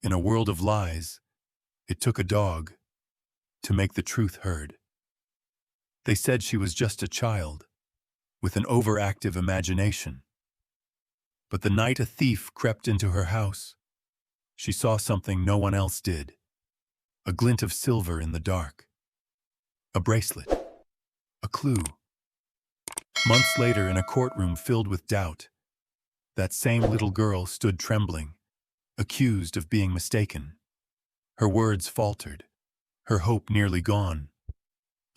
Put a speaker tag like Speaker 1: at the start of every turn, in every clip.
Speaker 1: In a world of lies, it took a dog to make the truth heard. They said she was just a child, with an overactive imagination. But the night a thief crept into her house, she saw something no one else did. A glint of silver in the dark. A bracelet. A clue. Months later, in a courtroom filled with doubt, that same little girl stood trembling, accused of being mistaken. Her words faltered, her hope nearly gone,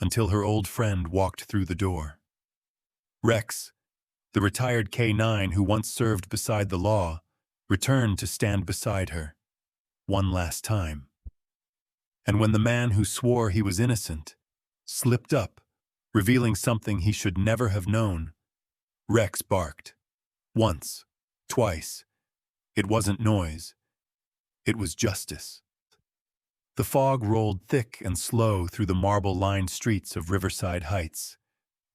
Speaker 1: until her old friend walked through the door. Rex, the retired K-9 who once served beside the law, returned to stand beside her, one last time. And when the man who swore he was innocent slipped up, revealing something he should never have known, Rex barked. Once, twice. It wasn't noise. It was justice. The fog rolled thick and slow through the marble-lined streets of Riverside Heights,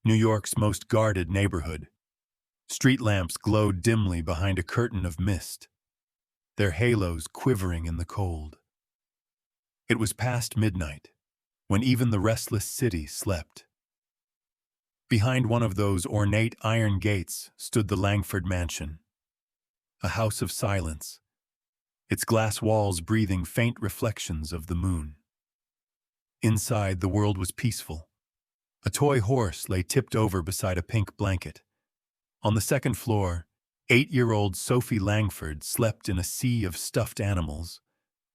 Speaker 1: New York's most guarded neighborhood. Street lamps glowed dimly behind a curtain of mist, their halos quivering in the cold. It was past midnight, when even the restless city slept. Behind one of those ornate iron gates stood the Langford Mansion, a house of silence, its glass walls breathing faint reflections of the moon. Inside, the world was peaceful. A toy horse lay tipped over beside a pink blanket. On the second floor, 8-year-old Sophie Langford slept in a sea of stuffed animals,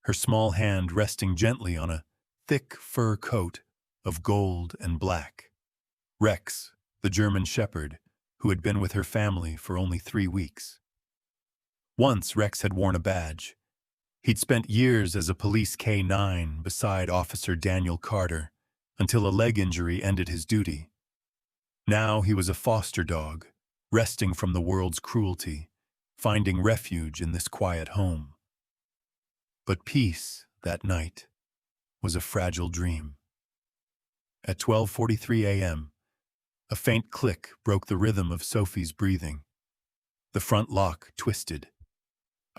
Speaker 1: her small hand resting gently on a thick fur coat of gold and black. Rex, the German shepherd, who had been with her family for only 3 weeks. Once Rex had worn a badge. He'd spent years as a police K-9 beside Officer Daniel Carter, until a leg injury ended his duty. Now he was a foster dog, resting from the world's cruelty, finding refuge in this quiet home. But peace, that night, was a fragile dream. At 12:43 a.m., a faint click broke the rhythm of Sophie's breathing. The front lock twisted.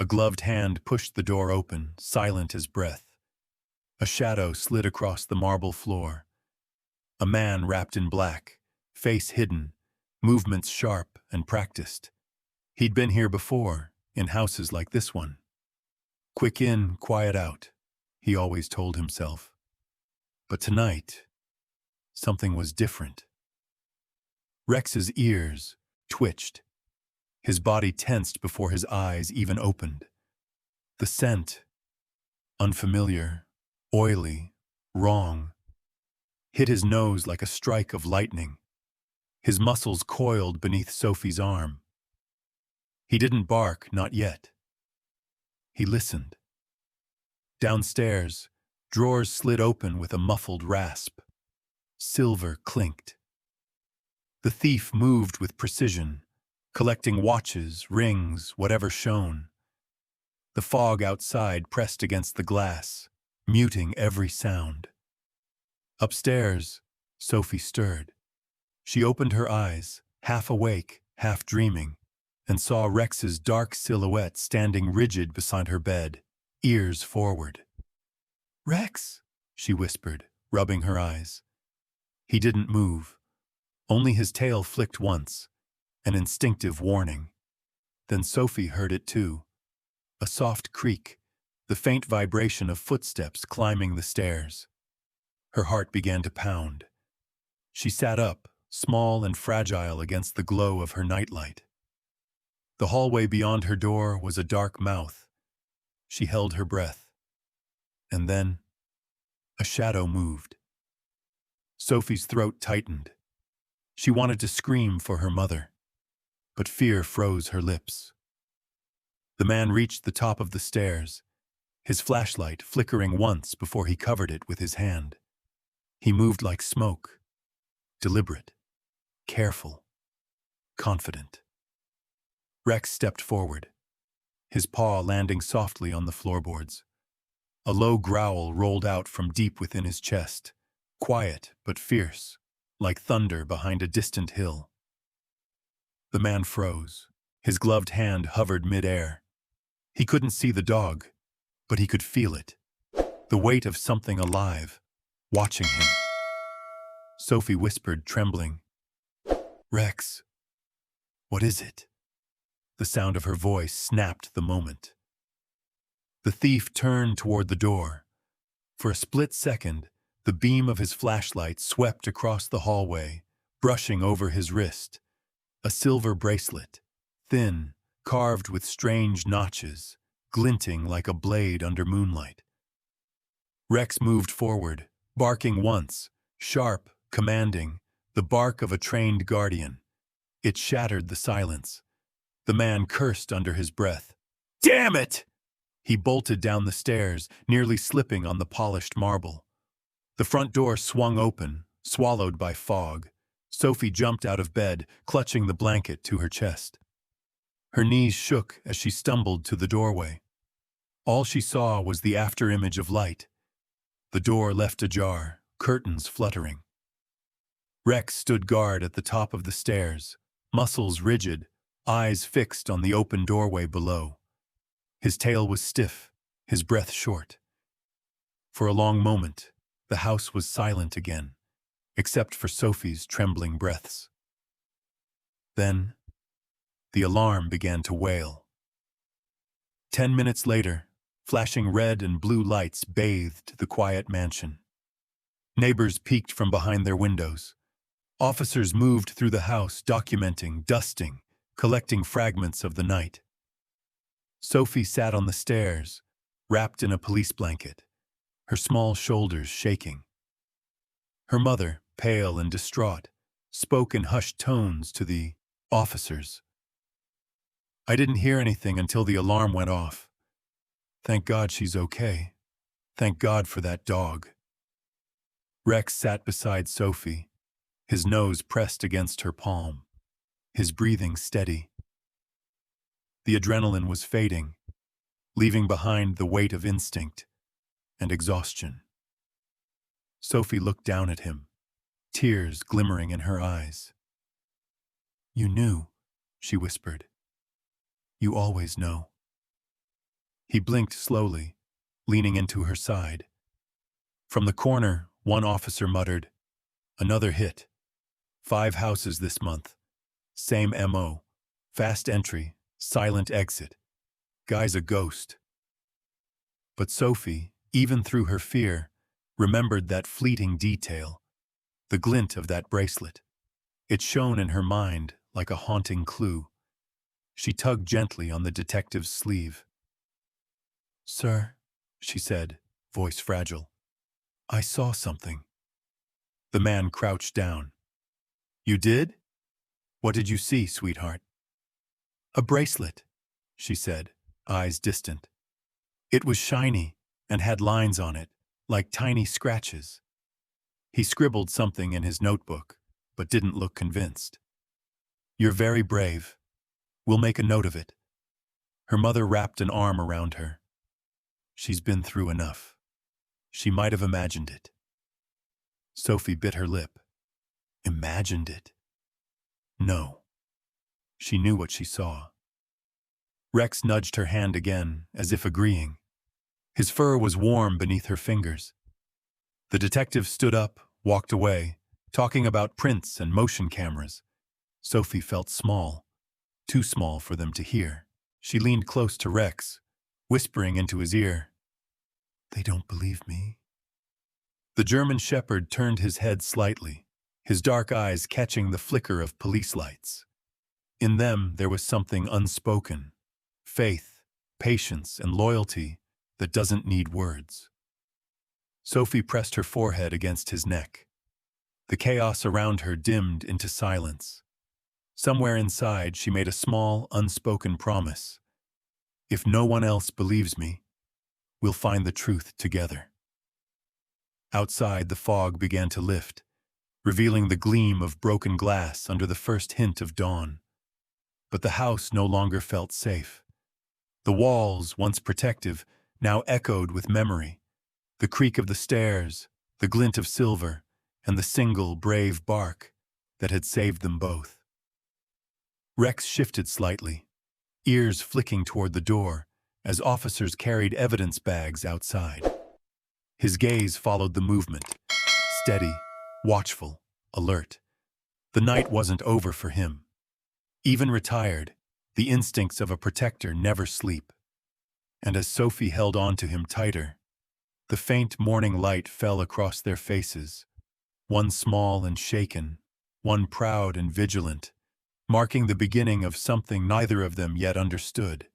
Speaker 1: A gloved hand pushed the door open, silent as breath. A shadow slid across the marble floor. A man wrapped in black, face hidden, movements sharp and practiced. He'd been here before, in houses like this one. Quick in, quiet out, he always told himself. But tonight, something was different. Rex's ears twitched. His body tensed before his eyes even opened. The scent, unfamiliar, oily, wrong, hit his nose like a strike of lightning. His muscles coiled beneath Sophie's arm. He didn't bark, not yet. He listened. Downstairs, drawers slid open with a muffled rasp. Silver clinked. The thief moved with precision, collecting watches, rings, whatever shone. The fog outside pressed against the glass, muting every sound. Upstairs, Sophie stirred. She opened her eyes, half awake, half dreaming, and saw Rex's dark silhouette standing rigid beside her bed, ears forward. "Rex," she whispered, rubbing her eyes. He didn't move. Only his tail flicked once, an instinctive warning. Then Sophie heard it too. A soft creak, the faint vibration of footsteps climbing the stairs. Her heart began to pound. She sat up, small and fragile against the glow of her nightlight. The hallway beyond her door was a dark mouth. She held her breath. And then, a shadow moved. Sophie's throat tightened. She wanted to scream for her mother, but fear froze her lips. The man reached the top of the stairs, his flashlight flickering once before he covered it with his hand. He moved like smoke, deliberate, careful, confident. Rex stepped forward, his paw landing softly on the floorboards. A low growl rolled out from deep within his chest, quiet but fierce, like thunder behind a distant hill. The man froze. His gloved hand hovered mid-air. He couldn't see the dog, but he could feel it. The weight of something alive, watching him. Sophie whispered, trembling, "Rex, what is it?" The sound of her voice snapped the moment. The thief turned toward the door. For a split second, the beam of his flashlight swept across the hallway, brushing over his wrist. A silver bracelet, thin, carved with strange notches, glinting like a blade under moonlight. Rex moved forward, barking once, sharp, commanding, the bark of a trained guardian. It shattered the silence. The man cursed under his breath. "Damn it!" He bolted down the stairs, nearly slipping on the polished marble. The front door swung open, swallowed by fog. Sophie jumped out of bed, clutching the blanket to her chest. Her knees shook as she stumbled to the doorway. All she saw was the afterimage of light. The door left ajar, curtains fluttering. Rex stood guard at the top of the stairs, muscles rigid, eyes fixed on the open doorway below. His tail was stiff, his breath short. For a long moment, the house was silent again, except for Sophie's trembling breaths. Then, the alarm began to wail. 10 minutes later, flashing red and blue lights bathed the quiet mansion. Neighbors peeked from behind their windows. Officers moved through the house, documenting, dusting, collecting fragments of the night. Sophie sat on the stairs, wrapped in a police blanket, her small shoulders shaking. Her mother, pale and distraught, spoke in hushed tones to the officers. "I didn't hear anything until the alarm went off. Thank God she's okay. Thank God for that dog." Rex sat beside Sophie, his nose pressed against her palm, his breathing steady. The adrenaline was fading, leaving behind the weight of instinct and exhaustion. Sophie looked down at him, tears glimmering in her eyes. "You knew," she whispered. "You always know." He blinked slowly, leaning into her side. From the corner, one officer muttered, "Another hit. 5 houses this month. Same MO. Fast entry, silent exit. Guy's a ghost." But Sophie, even through her fear, remembered that fleeting detail, the glint of that bracelet. It shone in her mind like a haunting clue. She tugged gently on the detective's sleeve. "Sir," she said, voice fragile, "I saw something." The man crouched down. "You did? What did you see, sweetheart?" "A bracelet," she said, eyes distant. "It was shiny and had lines on it, like tiny scratches." He scribbled something in his notebook, but didn't look convinced. "You're very brave. We'll make a note of it." Her mother wrapped an arm around her. "She's been through enough. She might have imagined it." Sophie bit her lip. Imagined it? No. She knew what she saw. Rex nudged her hand again, as if agreeing. His fur was warm beneath her fingers. The detective stood up, walked away, talking about prints and motion cameras. Sophie felt small, too small for them to hear. She leaned close to Rex, whispering into his ear, "They don't believe me." The German shepherd turned his head slightly, his dark eyes catching the flicker of police lights. In them there was something unspoken, faith, patience, and loyalty that doesn't need words. Sophie pressed her forehead against his neck. The chaos around her dimmed into silence. Somewhere inside, she made a small, unspoken promise. "If no one else believes me, we'll find the truth together." Outside, the fog began to lift, revealing the gleam of broken glass under the first hint of dawn. But the house no longer felt safe. The walls, once protective, now echoed with memory. The creak of the stairs, the glint of silver, and the single brave bark that had saved them both. Rex shifted slightly, ears flicking toward the door, as officers carried evidence bags outside. His gaze followed the movement, steady, watchful, alert. The night wasn't over for him. Even retired, the instincts of a protector never sleep. And as Sophie held on to him tighter, the faint morning light fell across their faces, one small and shaken, one proud and vigilant, marking the beginning of something neither of them yet understood.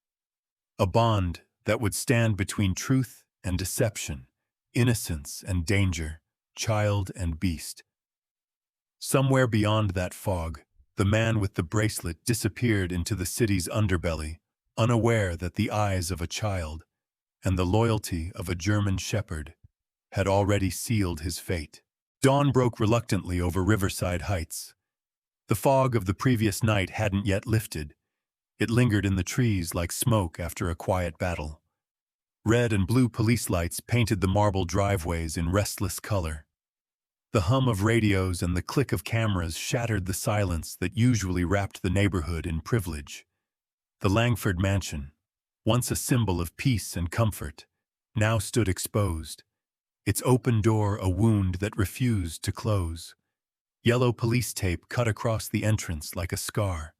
Speaker 1: A bond that would stand between truth and deception, innocence and danger, child and beast. Somewhere beyond that fog, the man with the bracelet disappeared into the city's underbelly, unaware that the eyes of a child and the loyalty of a German shepherd had already sealed his fate. Dawn broke reluctantly over Riverside Heights. The fog of the previous night hadn't yet lifted. It lingered in the trees like smoke after a quiet battle. Red and blue police lights painted the marble driveways in restless color. The hum of radios and the click of cameras shattered the silence that usually wrapped the neighborhood in privilege. The Langford mansion, once a symbol of peace and comfort, now stood exposed, its open door a wound that refused to close. Yellow police tape cut across the entrance like a scar.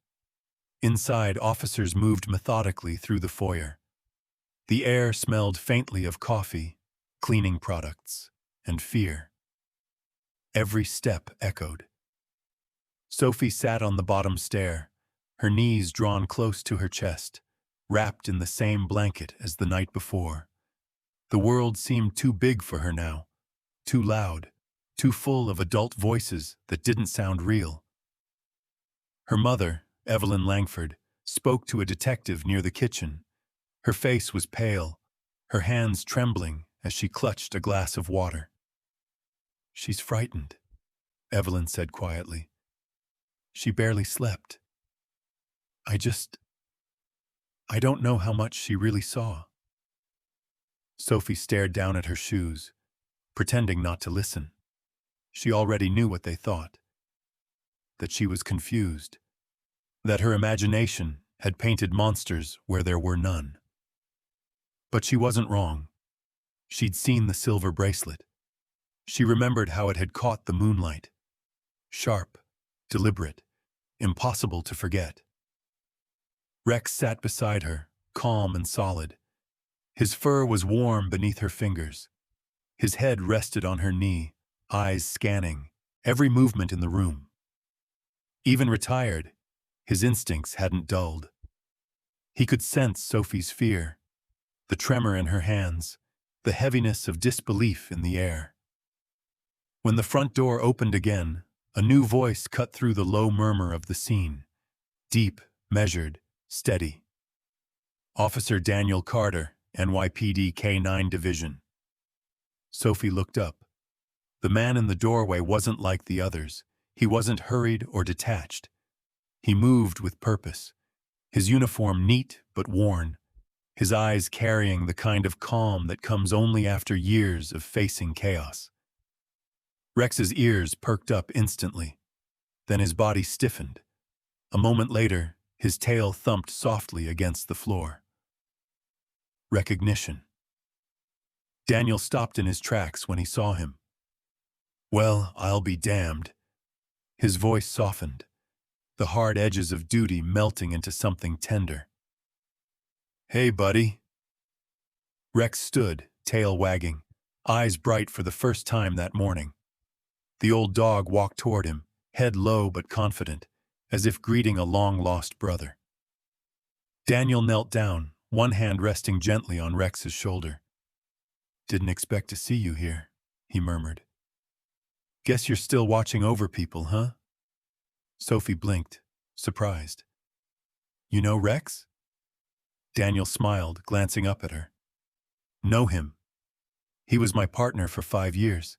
Speaker 1: Inside, officers moved methodically through the foyer. The air smelled faintly of coffee, cleaning products, and fear. Every step echoed. Sophie sat on the bottom stair, her knees drawn close to her chest, wrapped in the same blanket as the night before. The world seemed too big for her now, too loud, too full of adult voices that didn't sound real. Her mother, Evelyn Langford, spoke to a detective near the kitchen. Her face was pale, her hands trembling as she clutched a glass of water. "She's frightened," Evelyn said quietly. "She barely slept. I don't know how much she really saw." Sophie stared down at her shoes, pretending not to listen. She already knew what they thought. That she was confused. That her imagination had painted monsters where there were none. But she wasn't wrong. She'd seen the silver bracelet. She remembered how it had caught the moonlight. Sharp, deliberate, impossible to forget. Rex sat beside her, calm and solid. His fur was warm beneath her fingers. His head rested on her knee, eyes scanning every movement in the room. Even retired, his instincts hadn't dulled. He could sense Sophie's fear, the tremor in her hands, the heaviness of disbelief in the air. When the front door opened again, a new voice cut through the low murmur of the scene. Deep, measured, steady. "Officer Daniel Carter, NYPD K9 Division." Sophie looked up. The man in the doorway wasn't like the others. He wasn't hurried or detached. He moved with purpose, his uniform neat but worn, his eyes carrying the kind of calm that comes only after years of facing chaos. Rex's ears perked up instantly. Then his body stiffened. A moment later, his tail thumped softly against the floor. Recognition. Daniel stopped in his tracks when he saw him. "Well, I'll be damned." His voice softened, the hard edges of duty melting into something tender. "Hey, buddy." Rex stood, tail wagging, eyes bright for the first time that morning. The old dog walked toward him, head low but confident, as if greeting a long-lost brother. Daniel knelt down, one hand resting gently on Rex's shoulder. "Didn't expect to see you here," he murmured. "Guess you're still watching over people, huh?" Sophie blinked, surprised. "You know Rex?" Daniel smiled, glancing up at her. "Know him. He was my partner for 5 years."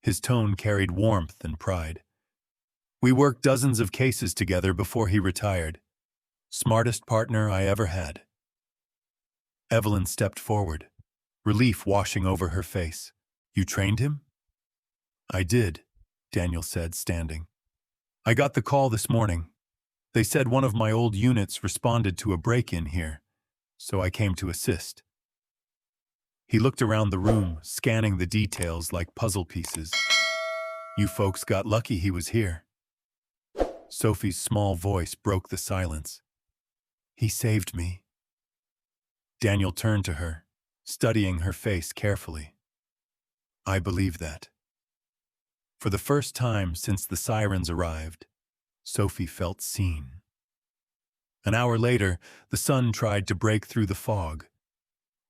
Speaker 1: His tone carried warmth and pride. "We worked dozens of cases together before he retired. Smartest partner I ever had." Evelyn stepped forward, relief washing over her face. "You trained him?" "I did," Daniel said, standing. "I got the call this morning. They said one of my old units responded to a break-in here, so I came to assist. He looked around the room, scanning the details like puzzle pieces. You folks got lucky he was here. Sophie's small voice broke the silence. He saved me. Daniel turned to her, studying her face carefully. I believe that. For the first time since the sirens arrived, Sophie felt seen. An hour later, the sun tried to break through the fog.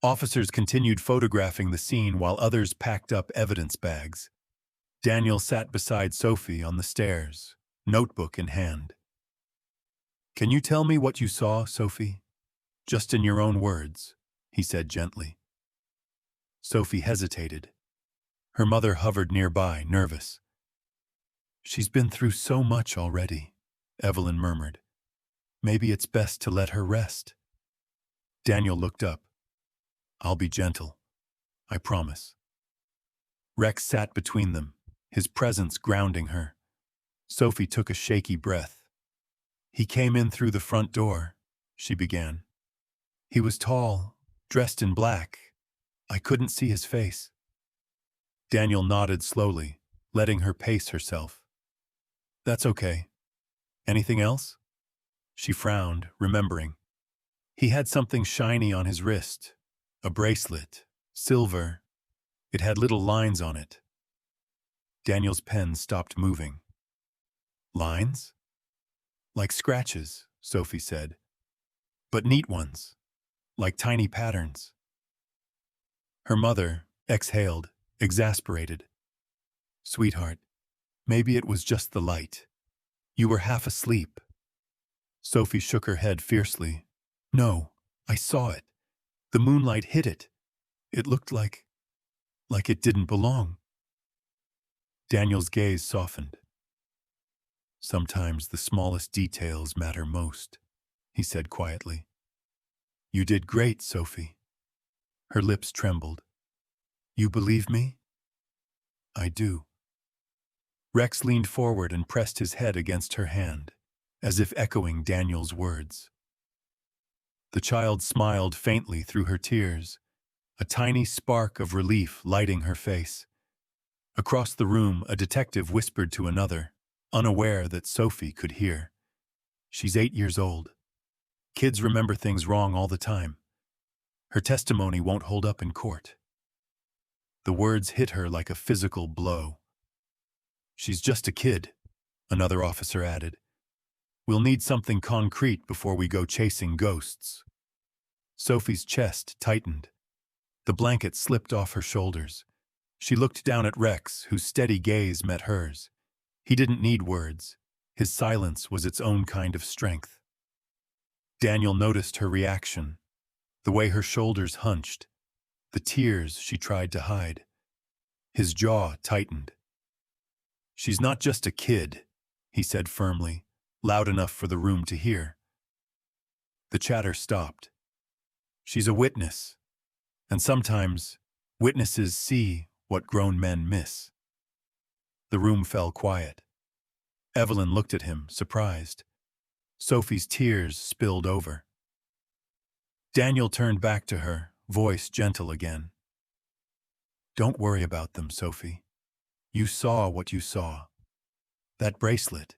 Speaker 1: Officers continued photographing the scene while others packed up evidence bags. Daniel sat beside Sophie on the stairs, notebook in hand. Can you tell me what you saw, Sophie? Just in your own words, he said gently. Sophie hesitated. Her mother hovered nearby, nervous. She's been through so much already, Evelyn murmured. Maybe it's best to let her rest. Daniel looked up. I'll be gentle. I promise. Rex sat between them, his presence grounding her. Sophie took a shaky breath. He came in through the front door, she began. He was tall, dressed in black. I couldn't see his face. Daniel nodded slowly, letting her pace herself. That's okay. Anything else? She frowned, remembering. He had something shiny on his wrist, a bracelet, silver. It had little lines on it. Daniel's pen stopped moving. Lines? Like scratches, Sophie said. But neat ones, like tiny patterns. Her mother exhaled, exasperated. Sweetheart, maybe it was just the light. You were half asleep. Sophie shook her head fiercely. No, I saw it. The moonlight hit it. It looked like it didn't belong. Daniel's gaze softened. Sometimes the smallest details matter most, he said quietly. You did great, Sophie. Her lips trembled. You believe me? I do. Rex leaned forward and pressed his head against her hand, as if echoing Daniel's words. The child smiled faintly through her tears, a tiny spark of relief lighting her face. Across the room, a detective whispered to another, unaware that Sophie could hear. She's 8 years old. Kids remember things wrong all the time. Her testimony won't hold up in court. The words hit her like a physical blow. She's just a kid, another officer added. We'll need something concrete before we go chasing ghosts. Sophie's chest tightened. The blanket slipped off her shoulders. She looked down at Rex, whose steady gaze met hers. He didn't need words. His silence was its own kind of strength. Daniel noticed her reaction, the way her shoulders hunched, the tears she tried to hide. His jaw tightened. She's not just a kid, he said firmly, loud enough for the room to hear. The chatter stopped. She's a witness, and sometimes witnesses see what grown men miss. The room fell quiet. Evelyn looked at him, surprised. Sophie's tears spilled over. Daniel turned back to her, voice gentle again. Don't worry about them, Sophie. You saw what you saw. That bracelet.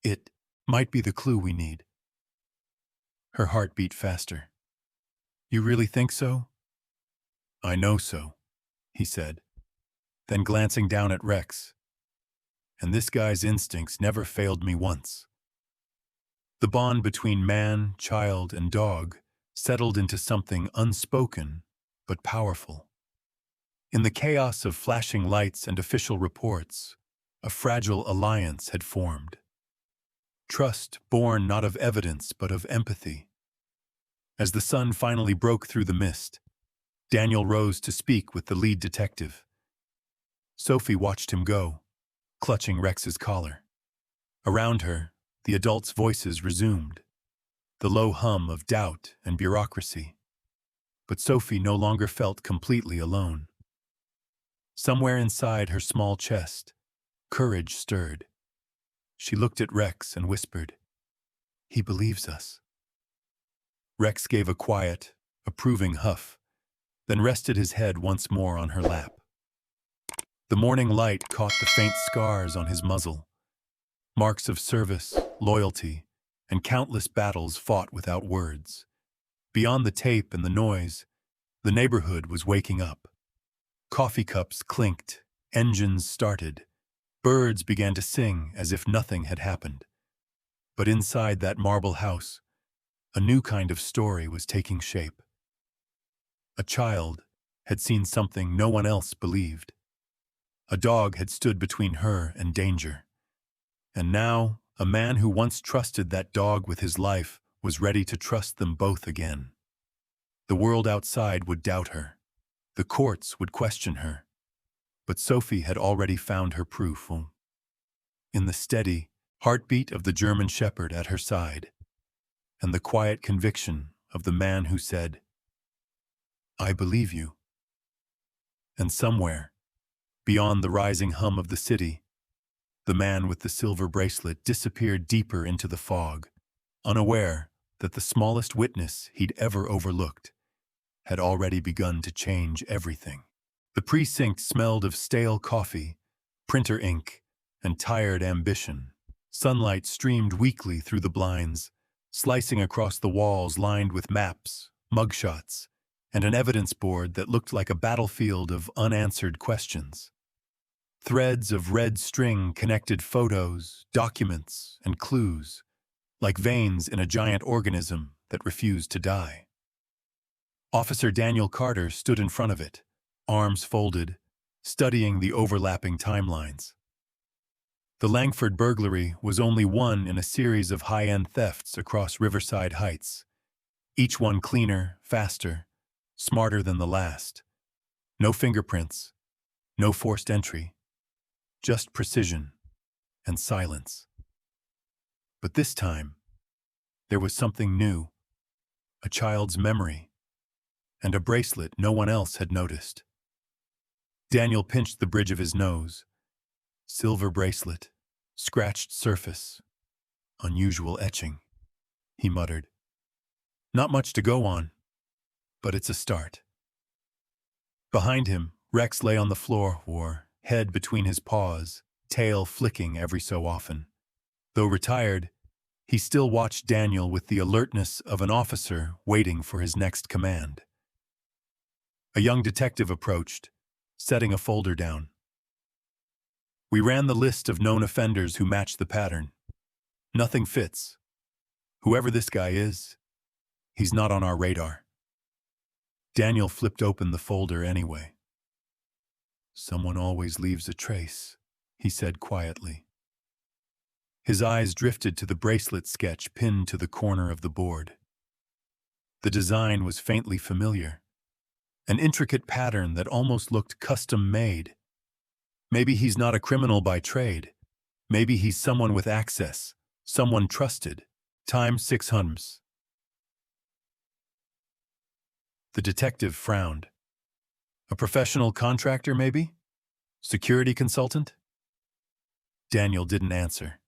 Speaker 1: It might be the clue we need. Her heart beat faster. You really think so? I know so, he said, then glancing down at Rex. And this guy's instincts never failed me once. The bond between man, child, and dog settled into something unspoken but powerful. In the chaos of flashing lights and official reports, a fragile alliance had formed. Trust born not of evidence but of empathy. As the sun finally broke through the mist, Daniel rose to speak with the lead detective. Sophie watched him go, clutching Rex's collar. Around her, the adults' voices resumed, the low hum of doubt and bureaucracy. But Sophie no longer felt completely alone. Somewhere inside her small chest, courage stirred. She looked at Rex and whispered, "He believes us." Rex gave a quiet, approving huff, then rested his head once more on her lap. The morning light caught the faint scars on his muzzle, marks of service, loyalty, and countless battles fought without words. Beyond the tape and the noise, the neighborhood was waking up. Coffee cups clinked, engines started, birds began to sing as if nothing had happened. But inside that marble house, a new kind of story was taking shape. A child had seen something no one else believed. A dog had stood between her and danger. And now, a man who once trusted that dog with his life was ready to trust them both again. The world outside would doubt her. The courts would question her. But Sophie had already found her proof. In the steady heartbeat of the German shepherd at her side, and the quiet conviction of the man who said, "I believe you." And somewhere, beyond the rising hum of the city, the man with the silver bracelet disappeared deeper into the fog, unaware that the smallest witness he'd ever overlooked had already begun to change everything. The precinct smelled of stale coffee, printer ink, and tired ambition. Sunlight streamed weakly through the blinds, slicing across the walls lined with maps, mugshots, and an evidence board that looked like a battlefield of unanswered questions. Threads of red string connected photos, documents, and clues, like veins in a giant organism that refused to die. Officer Daniel Carter stood in front of it, arms folded, studying the overlapping timelines. The Langford burglary was only one in a series of high-end thefts across Riverside Heights, each one cleaner, faster, smarter than the last. No fingerprints, no forced entry, just precision and silence. But this time, there was something new, a child's memory, and a bracelet no one else had noticed. Daniel pinched the bridge of his nose. Silver bracelet, scratched surface, unusual etching, he muttered. Not much to go on, but it's a start. Behind him, Rex lay on the floor, head between his paws, tail flicking every so often. Though retired, he still watched Daniel with the alertness of an officer waiting for his next command. A young detective approached, setting a folder down. We ran the list of known offenders who matched the pattern. Nothing fits. Whoever this guy is, he's not on our radar. Daniel flipped open the folder anyway. Someone always leaves a trace, he said quietly. His eyes drifted to the bracelet sketch pinned to the corner of the board. The design was faintly familiar. An intricate pattern that almost looked custom-made. Maybe he's not a criminal by trade. Maybe he's someone with access, someone trusted. Times 600. The detective frowned. A professional contractor, maybe? Security consultant? Daniel didn't answer.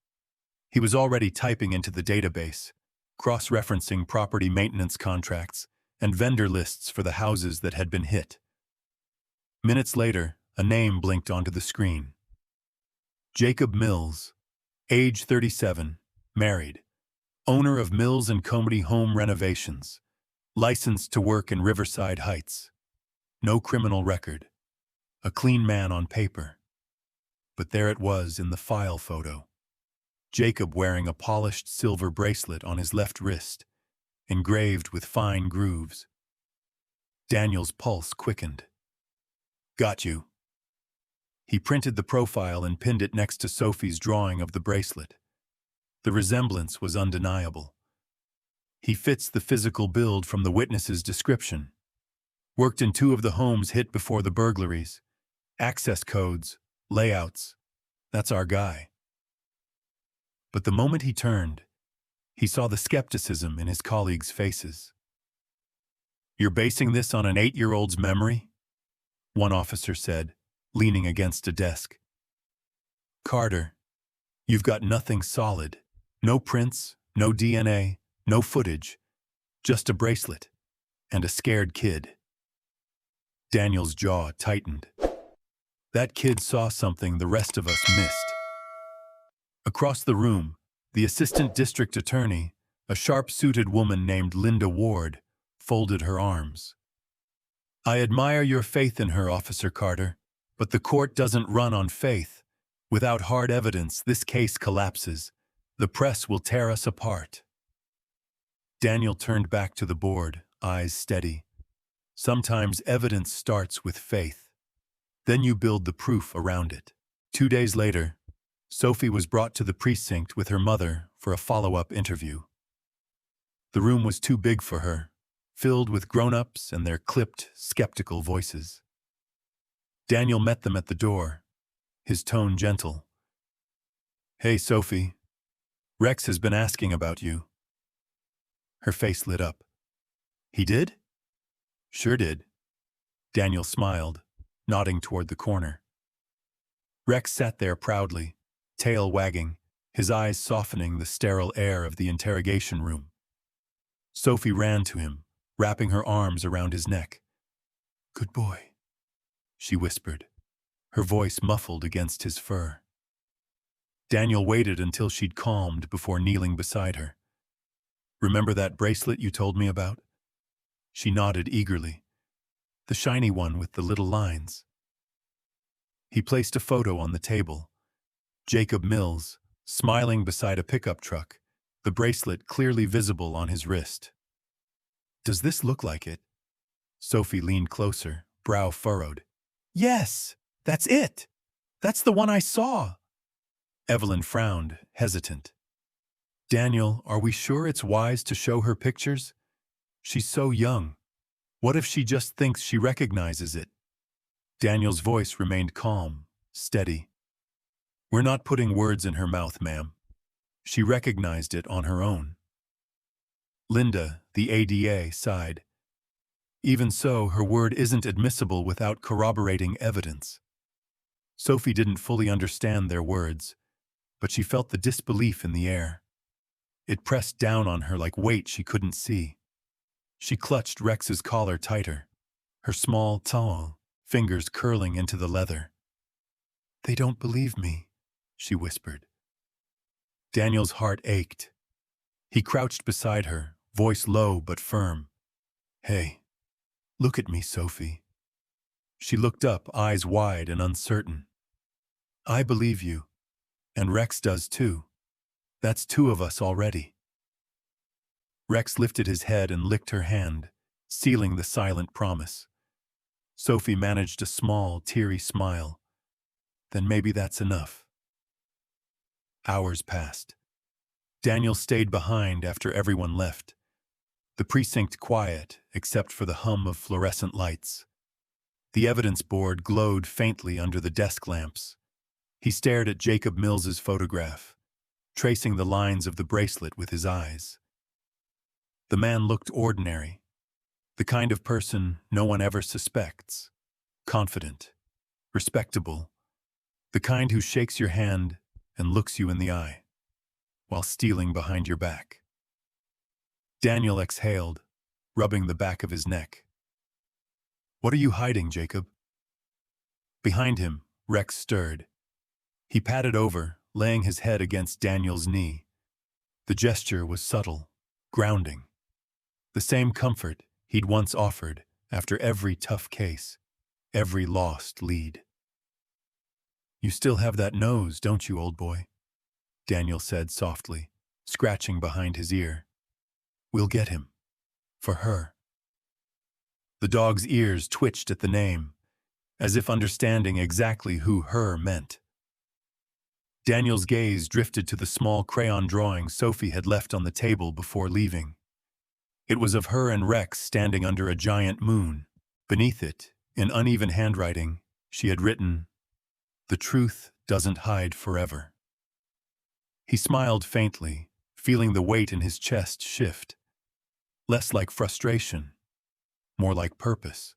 Speaker 1: He was already typing into the database, cross-referencing property maintenance contracts and vendor lists for the houses that had been hit. Minutes later, a name blinked onto the screen. Jacob Mills, age 37, married, owner of Mills & Comedy Home Renovations, licensed to work in Riverside Heights. No criminal record. A clean man on paper. But there it was in the file photo. Jacob wearing a polished silver bracelet on his left wrist, engraved with fine grooves. Daniel's pulse quickened. Got you. He printed the profile and pinned it next to Sophie's drawing of the bracelet. The resemblance was undeniable. He fits the physical build from the witness's description. Worked in 2 of the homes hit before the burglaries. Access codes, layouts. That's our guy. But the moment he turned, he saw the skepticism in his colleagues' faces. You're basing this on an 8-year-old's memory? One officer said, leaning against a desk. Carter, you've got nothing solid. No prints, no DNA, no footage. Just a bracelet. and a scared kid. Daniel's jaw tightened. That kid saw something the rest of us missed. Across the room, the assistant district attorney, a sharp-suited woman named Linda Ward, folded her arms. I admire your faith in her, Officer Carter, but the court doesn't run on faith. Without hard evidence, this case collapses. The press will tear us apart. Daniel turned back to the board, eyes steady. Sometimes evidence starts with faith. Then you build the proof around it. 2 days later, Sophie was brought to the precinct with her mother for a follow-up interview. The room was too big for her, filled with grown-ups and their clipped, skeptical voices. Daniel met them at the door, his tone gentle. Hey, Sophie. Rex has been asking about you. Her face lit up. He did? Sure did. Daniel smiled, nodding toward the corner. Rex sat there proudly, tail wagging, his eyes softening the sterile air of the interrogation room. Sophie ran to him, wrapping her arms around his neck. Good boy, she whispered, her voice muffled against his fur. Daniel waited until she'd calmed before kneeling beside her. Remember that bracelet you told me about? She nodded eagerly. The shiny one with the little lines. He placed a photo on the table. Jacob Mills, smiling beside a pickup truck, the bracelet clearly visible on his wrist. Does this look like it? Sophie leaned closer, brow furrowed. Yes, that's it. That's the one I saw. Evelyn frowned, hesitant. Daniel, are we sure it's wise to show her pictures? She's so young. What if she just thinks she recognizes it? Daniel's voice remained calm, steady. We're not putting words in her mouth, ma'am. She recognized it on her own. Linda, the ADA, sighed. Even so, her word isn't admissible without corroborating evidence. Sophie didn't fully understand their words, but she felt the disbelief in the air. It pressed down on her like weight she couldn't see. She clutched Rex's collar tighter, her small, tall fingers curling into the leather. They don't believe me, she whispered. Daniel's heart ached. He crouched beside her, voice low but firm. Hey, look at me, Sophie. She looked up, eyes wide and uncertain. I believe you, and Rex does too. That's 2 of us already. Rex lifted his head and licked her hand, sealing the silent promise. Sophie managed a small, teary smile. Then maybe that's enough. Hours passed. Daniel stayed behind after everyone left. The precinct quiet, except for the hum of fluorescent lights. The evidence board glowed faintly under the desk lamps. He stared at Jacob Mills's photograph, tracing the lines of the bracelet with his eyes. The man looked ordinary, the kind of person no one ever suspects. Confident, respectable, the kind who shakes your hand and looks you in the eye, while stealing behind your back. Daniel exhaled, rubbing the back of his neck. What are you hiding, Jacob? Behind him, Rex stirred. He padded over, laying his head against Daniel's knee. The gesture was subtle, grounding. The same comfort he'd once offered after every tough case, every lost lead. You still have that nose, don't you, old boy? Daniel said softly, scratching behind his ear. We'll get him. For her. The dog's ears twitched at the name, as if understanding exactly who her meant. Daniel's gaze drifted to the small crayon drawing Sophie had left on the table before leaving. It was of her and Rex standing under a giant moon. Beneath it, in uneven handwriting, she had written, "The truth doesn't hide forever." He smiled faintly, feeling the weight in his chest shift. Less like frustration, more like purpose.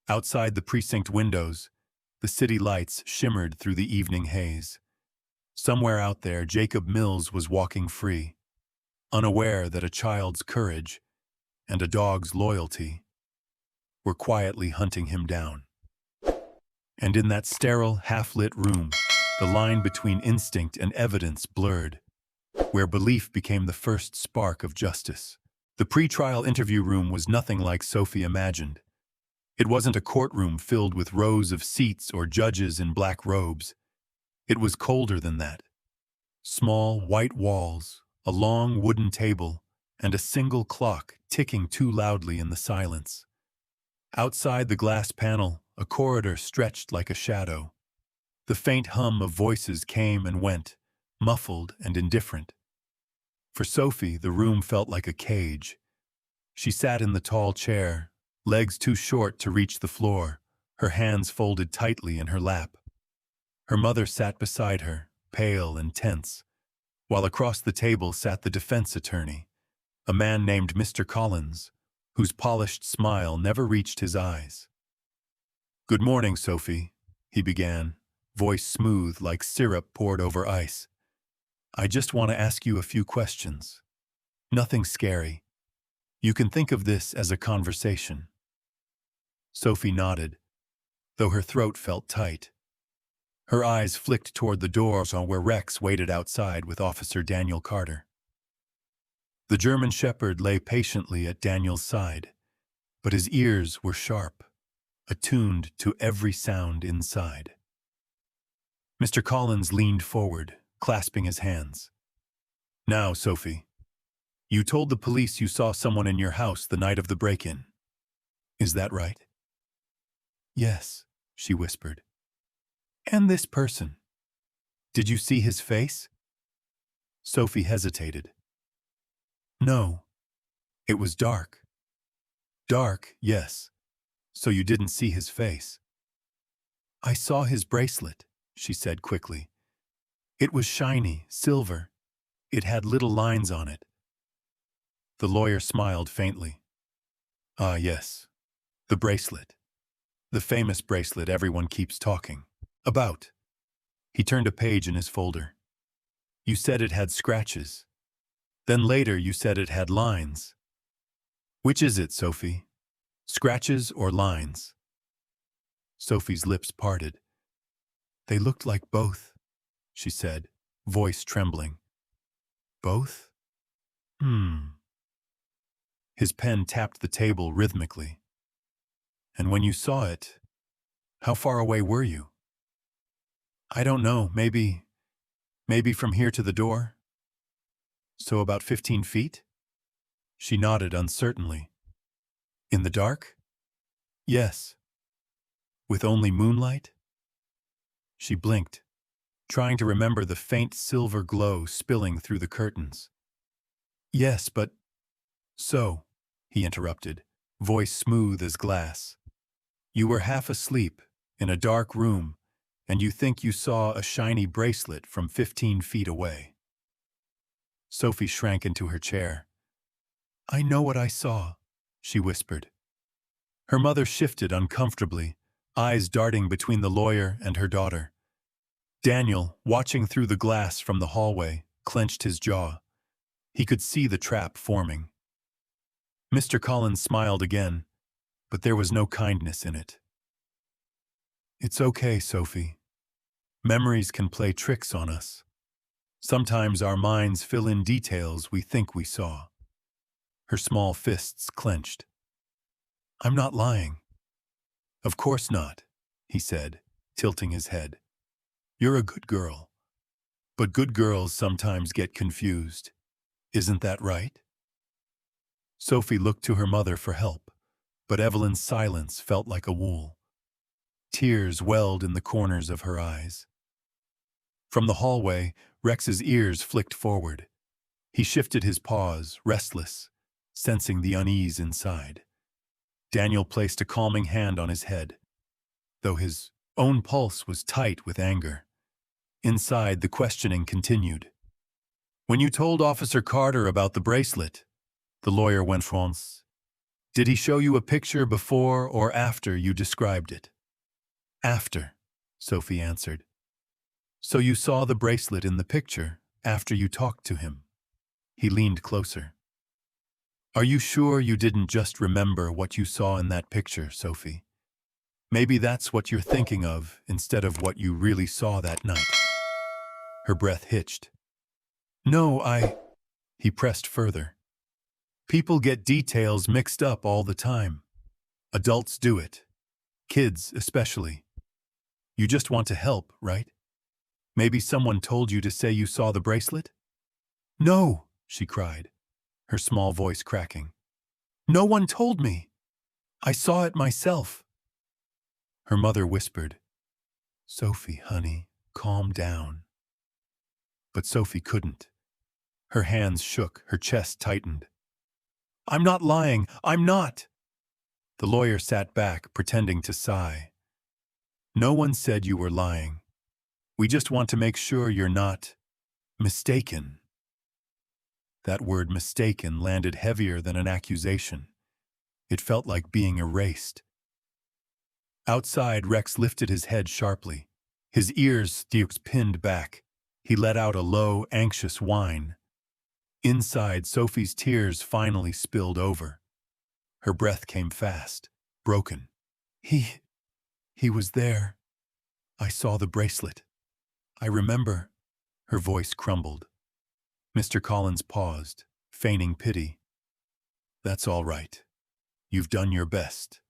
Speaker 1: Outside the precinct windows, the city lights shimmered through the evening haze. Somewhere out there, Jacob Mills was walking free, unaware that a child's courage, and a dog's loyalty were quietly hunting him down. And in that sterile, half-lit room, the line between instinct and evidence blurred, where belief became the first spark of justice. The pre-trial interview room was nothing like Sophie imagined. It wasn't a courtroom filled with rows of seats or judges in black robes. It was colder than that. Small, white walls, a long wooden table, and a single clock ticking too loudly in the silence. Outside the glass panel, a corridor stretched like a shadow. The faint hum of voices came and went, muffled and indifferent. For Sophie, the room felt like a cage. She sat in the tall chair, legs too short to reach the floor, her hands folded tightly in her lap. Her mother sat beside her, pale and tense, while across the table sat the defense attorney, a man named Mr. Collins, whose polished smile never reached his eyes. "Good morning, Sophie," he began, voice smooth like syrup poured over ice. "I just want to ask you a few questions. Nothing scary. You can think of this as a conversation." Sophie nodded, though her throat felt tight. Her eyes flicked toward the door where Rex waited outside with Officer Daniel Carter. The German shepherd lay patiently at Daniel's side, but his ears were sharp, attuned to every sound inside. Mr. Collins leaned forward, clasping his hands. "Now, Sophie, you told the police you saw someone in your house the night of the break-in. Is that right?" "Yes," she whispered. "And this person. Did you see his face?" Sophie hesitated. "No. It was dark." "Dark, yes. So you didn't see his face." "I saw his bracelet," she said quickly. "It was shiny, silver. It had little lines on it." The lawyer smiled faintly. "Ah, yes. The bracelet. The famous bracelet everyone keeps talking about." He turned a page in his folder. "You said it had scratches. Then later you said it had lines. Which is it, Sophie? Scratches or lines?" Sophie's lips parted. "They looked like both," she said, voice trembling. "Both? His pen tapped the table rhythmically. "And when you saw it, how far away were you?" "I don't know, maybe from here to the door. So about 15 feet? She nodded uncertainly. "In the dark?" "Yes." "With only moonlight?" She blinked, trying to remember the faint silver glow spilling through the curtains. "Yes, but—" "So," he interrupted, voice smooth as glass. "You were half asleep, in a dark room, and you think you saw a shiny bracelet from 15 feet away." Sophie shrank into her chair. "I know what I saw," she whispered. Her mother shifted uncomfortably, eyes darting between the lawyer and her daughter. Daniel, watching through the glass from the hallway, clenched his jaw. He could see the trap forming. Mr. Collins smiled again, but there was no kindness in it. "It's okay, Sophie. Memories can play tricks on us. Sometimes our minds fill in details we think we saw." Her small fists clenched. "I'm not lying." "Of course not," he said, tilting his head. "You're a good girl. But good girls sometimes get confused. Isn't that right?" Sophie looked to her mother for help, but Evelyn's silence felt like a wool. Tears welled in the corners of her eyes. From the hallway, Rex's ears flicked forward. He shifted his paws, restless, sensing the unease inside. Daniel placed a calming hand on his head, though his own pulse was tight with anger. Inside, the questioning continued. "When you told Officer Carter about the bracelet," the lawyer went on, "did he show you a picture before or after you described it?" "After," Sophie answered. "So you saw the bracelet in the picture after you talked to him?" He leaned closer. Are you sure you didn't just remember what you saw in that picture, Sophie? Maybe that's what you're thinking of instead of what you really saw that night. Her breath hitched. No, He pressed further. People get details mixed up all the time. Adults do it. Kids, especially. You just want to help, right? Maybe someone told you to say you saw the bracelet? No, she cried, her small voice cracking. No one told me. I saw it myself. Her mother whispered, Sophie, honey, calm down. But Sophie couldn't. Her hands shook, her chest tightened. I'm not lying, I'm not. The lawyer sat back, pretending to sigh. No one said you were lying. We just want to make sure you're not mistaken. That word mistaken landed heavier than an accusation. It felt like being erased. Outside, Rex lifted his head sharply. His ears pinned back. He let out a low, anxious whine. Inside, Sophie's tears finally spilled over. Her breath came fast, broken. He was there. I saw the bracelet. I remember. Her voice crumbled. Mr. Collins paused, feigning pity. That's all right. You've done your best.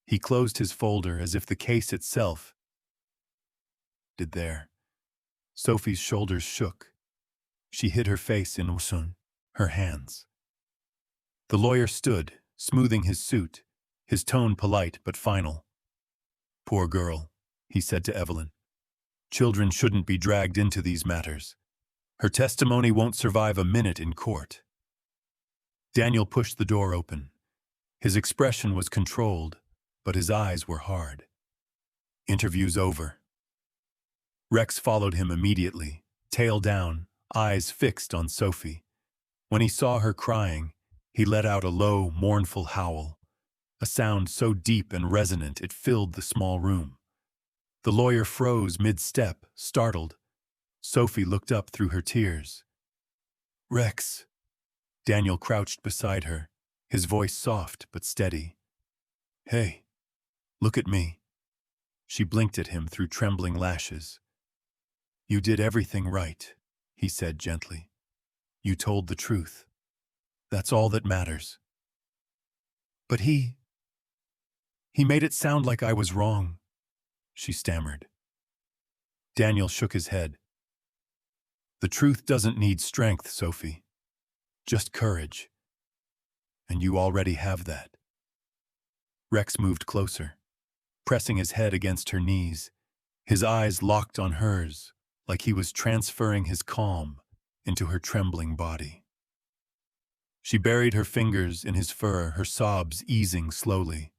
Speaker 1: He closed his folder as if the case itself did there. Sophie's shoulders shook. She hid her face in her hands. The lawyer stood, smoothing his suit, his tone polite but final. Poor girl, he said to Evelyn. Children shouldn't be dragged into these matters. Her testimony won't survive a minute in court. Daniel pushed the door open. His expression was controlled, but his eyes were hard. Interview's over. Rex followed him immediately, tail down, eyes fixed on Sophie. When he saw her crying, he let out a low, mournful howl, a sound so deep and resonant it filled the small room. The lawyer froze mid-step, startled. Sophie looked up through her tears. Rex. Daniel crouched beside her, his voice soft but steady. Hey, look at me. She blinked at him through trembling lashes. You did everything right, he said gently. You told the truth. That's all that matters. But he made it sound like I was wrong, she stammered. Daniel shook his head. The truth doesn't need strength, Sophie. Just courage. And you already have that. Rex moved closer, pressing his head against her knees, his eyes locked on hers, like he was transferring his calm into her trembling body. She buried her fingers in his fur, her sobs easing slowly.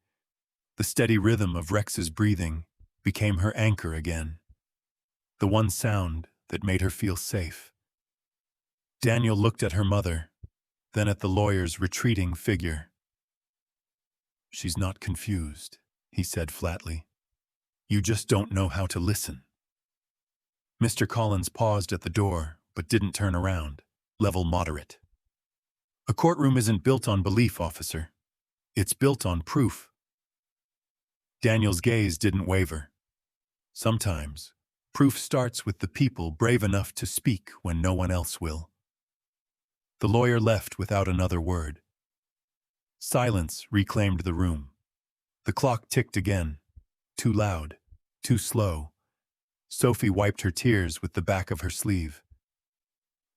Speaker 1: The steady rhythm of Rex's breathing became her anchor again, the one sound that made her feel safe. Daniel looked at her mother, then at the lawyer's retreating figure. She's not confused, he said flatly. You just don't know how to listen. Mr. Collins paused at the door, but didn't turn around, level moderate. A courtroom isn't built on belief, officer. It's built on proof. Daniel's gaze didn't waver. Sometimes, proof starts with the people brave enough to speak when no one else will. The lawyer left without another word. Silence reclaimed the room. The clock ticked again, too loud, too slow. Sophie wiped her tears with the back of her sleeve.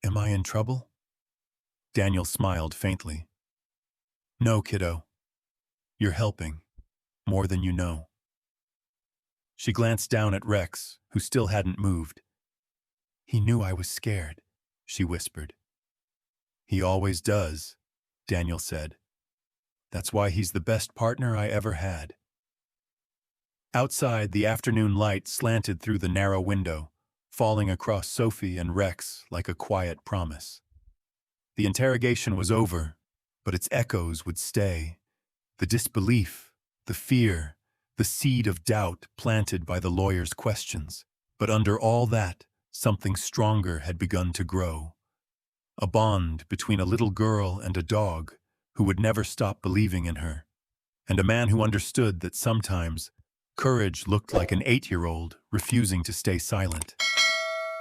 Speaker 1: Am I in trouble? Daniel smiled faintly. No, kiddo. You're helping, more than you know. She glanced down at Rex, who still hadn't moved. He knew I was scared, she whispered. He always does, Daniel said. That's why he's the best partner I ever had. Outside, the afternoon light slanted through the narrow window, falling across Sophie and Rex like a quiet promise. The interrogation was over, but its echoes would stay. The disbelief, the fear, the seed of doubt planted by the lawyer's questions. But under all that, something stronger had begun to grow. A bond between a little girl and a dog, who would never stop believing in her, and a man who understood that sometimes courage looked like an 8-year-old refusing to stay silent.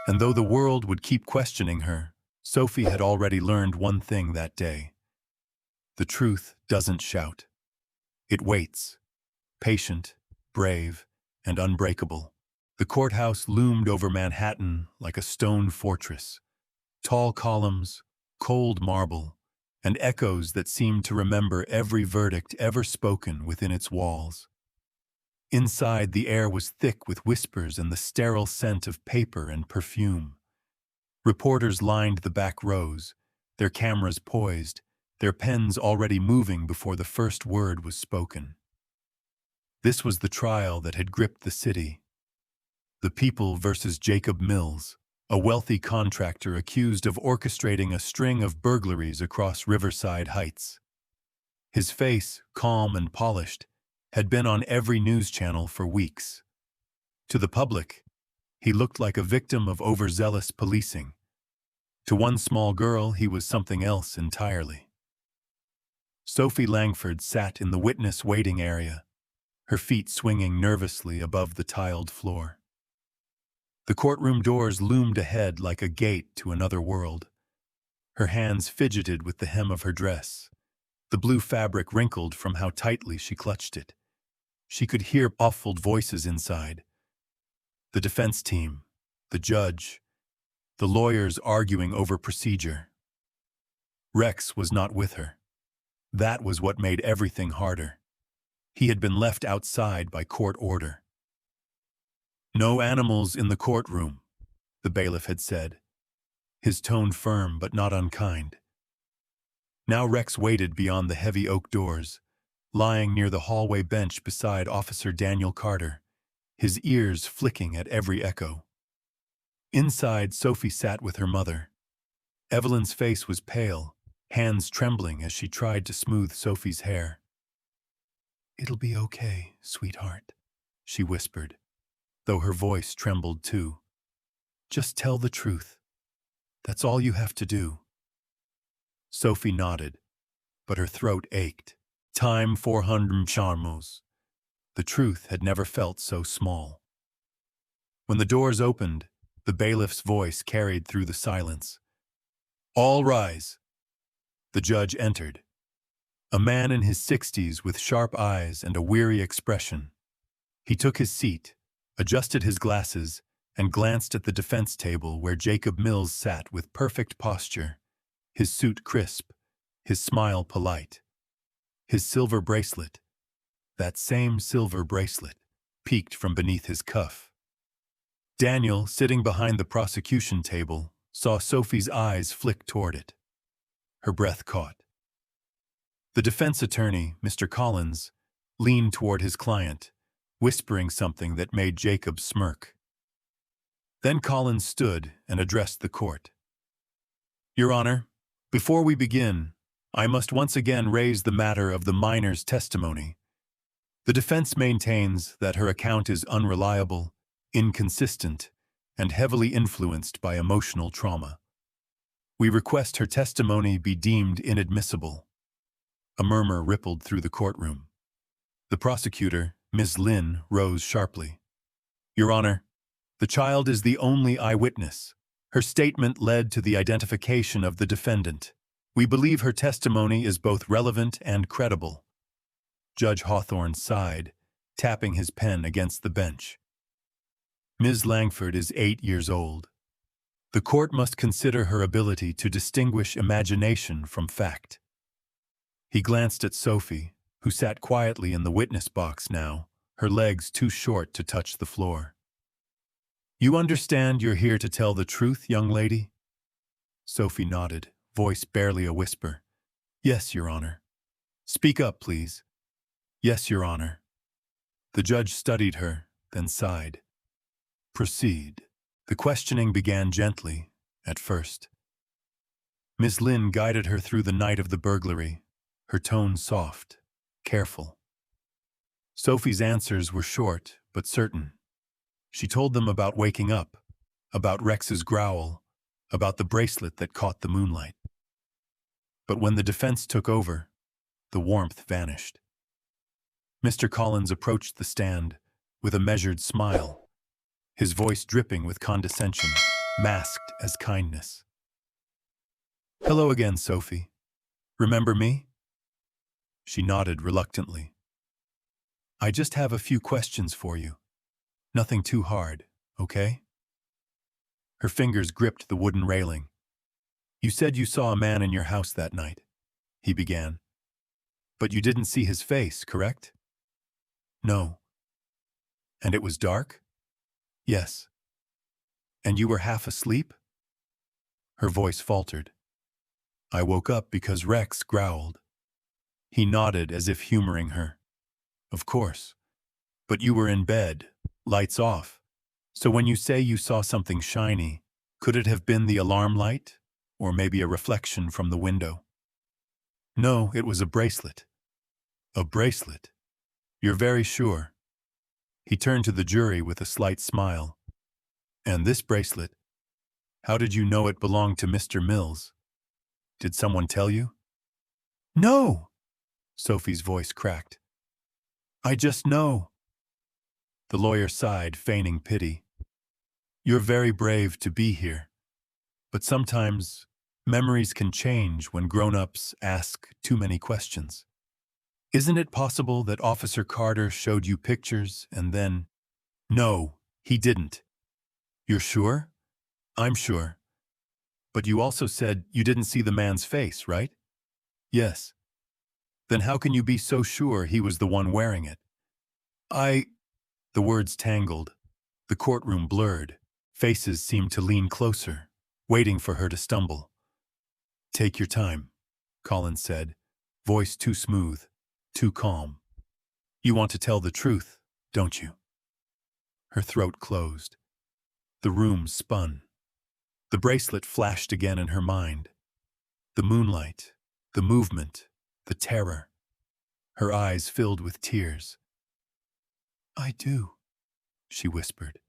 Speaker 1: And though the world would keep questioning her, Sophie had already learned one thing that day. The truth doesn't shout. It waits, patient, brave, and unbreakable. The courthouse loomed over Manhattan like a stone fortress. Tall columns, cold marble, and echoes that seemed to remember every verdict ever spoken within its walls. Inside, the air was thick with whispers and the sterile scent of paper and perfume. Reporters lined the back rows, their cameras poised, their pens already moving before the first word was spoken. This was the trial that had gripped the city. The People versus Jacob Mills, a wealthy contractor accused of orchestrating a string of burglaries across Riverside Heights. His face, calm and polished, had been on every news channel for weeks. To the public, he looked like a victim of overzealous policing. To one small girl, he was something else entirely. Sophie Langford sat in the witness waiting area, her feet swinging nervously above the tiled floor. The courtroom doors loomed ahead like a gate to another world. Her hands fidgeted with the hem of her dress. The blue fabric wrinkled from how tightly she clutched it. She could hear muffled voices inside. The defense team, the judge, the lawyers arguing over procedure. Rex was not with her. That was what made everything harder. He had been left outside by court order. "No animals in the courtroom," the bailiff had said, his tone firm but not unkind. Now Rex waited beyond the heavy oak doors, lying near the hallway bench beside Officer Daniel Carter, his ears flicking at every echo. Inside, Sophie sat with her mother. Evelyn's face was pale, hands trembling as she tried to smooth Sophie's hair. "It'll be okay, sweetheart," she whispered, though her voice trembled too. "Just tell the truth. That's all you have to do." Sophie nodded, but her throat ached. Time 400 charmos. The truth had never felt so small. When the doors opened, the bailiff's voice carried through the silence. "All rise." The judge entered. A man in his 60s with sharp eyes and a weary expression. He took his seat, adjusted his glasses, and glanced at the defense table where Jacob Mills sat with perfect posture, his suit crisp, his smile polite. His silver bracelet, that same silver bracelet, peeked from beneath his cuff. Daniel, sitting behind the prosecution table, saw Sophie's eyes flick toward it. Her breath caught. The defense attorney, Mr. Collins, leaned toward his client, whispering something that made Jacob smirk. Then Collins stood and addressed the court. "Your Honor, before we begin, I must once again raise the matter of the minor's testimony. The defense maintains that her account is unreliable, inconsistent, and heavily influenced by emotional trauma. We request her testimony be deemed inadmissible." A murmur rippled through the courtroom. The prosecutor, Ms. Lynn, rose sharply. "Your Honor, the child is the only eyewitness. Her statement led to the identification of the defendant. We believe her testimony is both relevant and credible." Judge Hawthorne sighed, tapping his pen against the bench. "Ms. Langford is 8 years old. The court must consider her ability to distinguish imagination from fact." He glanced at Sophie, who sat quietly in the witness box now, her legs too short to touch the floor. "You understand you're here to tell the truth, young lady?" Sophie nodded, voice barely a whisper. "Yes, Your Honor." "Speak up, please." "Yes, Your Honor." The judge studied her, then sighed. "Proceed." The questioning began gently, at first. Miss Lynn guided her through the night of the burglary, her tone soft, careful. Sophie's answers were short but certain. She told them about waking up, about Rex's growl, about the bracelet that caught the moonlight. But when the defense took over, The warmth vanished. Mr. Collins approached the stand with a measured smile, his voice dripping with condescension, masked as kindness. "Hello again, Sophie. Remember me?" She nodded reluctantly. "I just have a few questions for you. Nothing too hard, okay?" Her fingers gripped the wooden railing. "You said you saw a man in your house that night," he began. "But you didn't see his face, correct?" "No." "And it was dark?" "Yes." "And you were half asleep?" Her voice faltered. "I woke up because Rex growled." He nodded as if humoring her. "Of course. But you were in bed, lights off. So when you say you saw something shiny, could it have been the alarm light? Or maybe a reflection from the window?" "No, it was a bracelet." "A bracelet? You're very sure?" He turned to the jury with a slight smile. "And this bracelet? How did you know it belonged to Mr. Mills? Did someone tell you?" "No!" Sophie's voice cracked. "I just know." The lawyer sighed, feigning pity. "You're very brave to be here. But sometimes memories can change when grown-ups ask too many questions. Isn't it possible that Officer Carter showed you pictures and then—" "No, he didn't." "You're sure?" "I'm sure. But you also said you didn't see the man's face, right?" "Yes." "Then how can you be so sure he was the one wearing it?" "I—" The words tangled. The courtroom blurred. Faces seemed to lean closer, waiting for her to stumble. "Take your time," Collins said, voice too smooth, too calm. "You want to tell the truth, don't you?" Her throat closed. The room spun. The bracelet flashed again in her mind. The moonlight, the movement, the terror. Her eyes filled with tears. "I do," she whispered.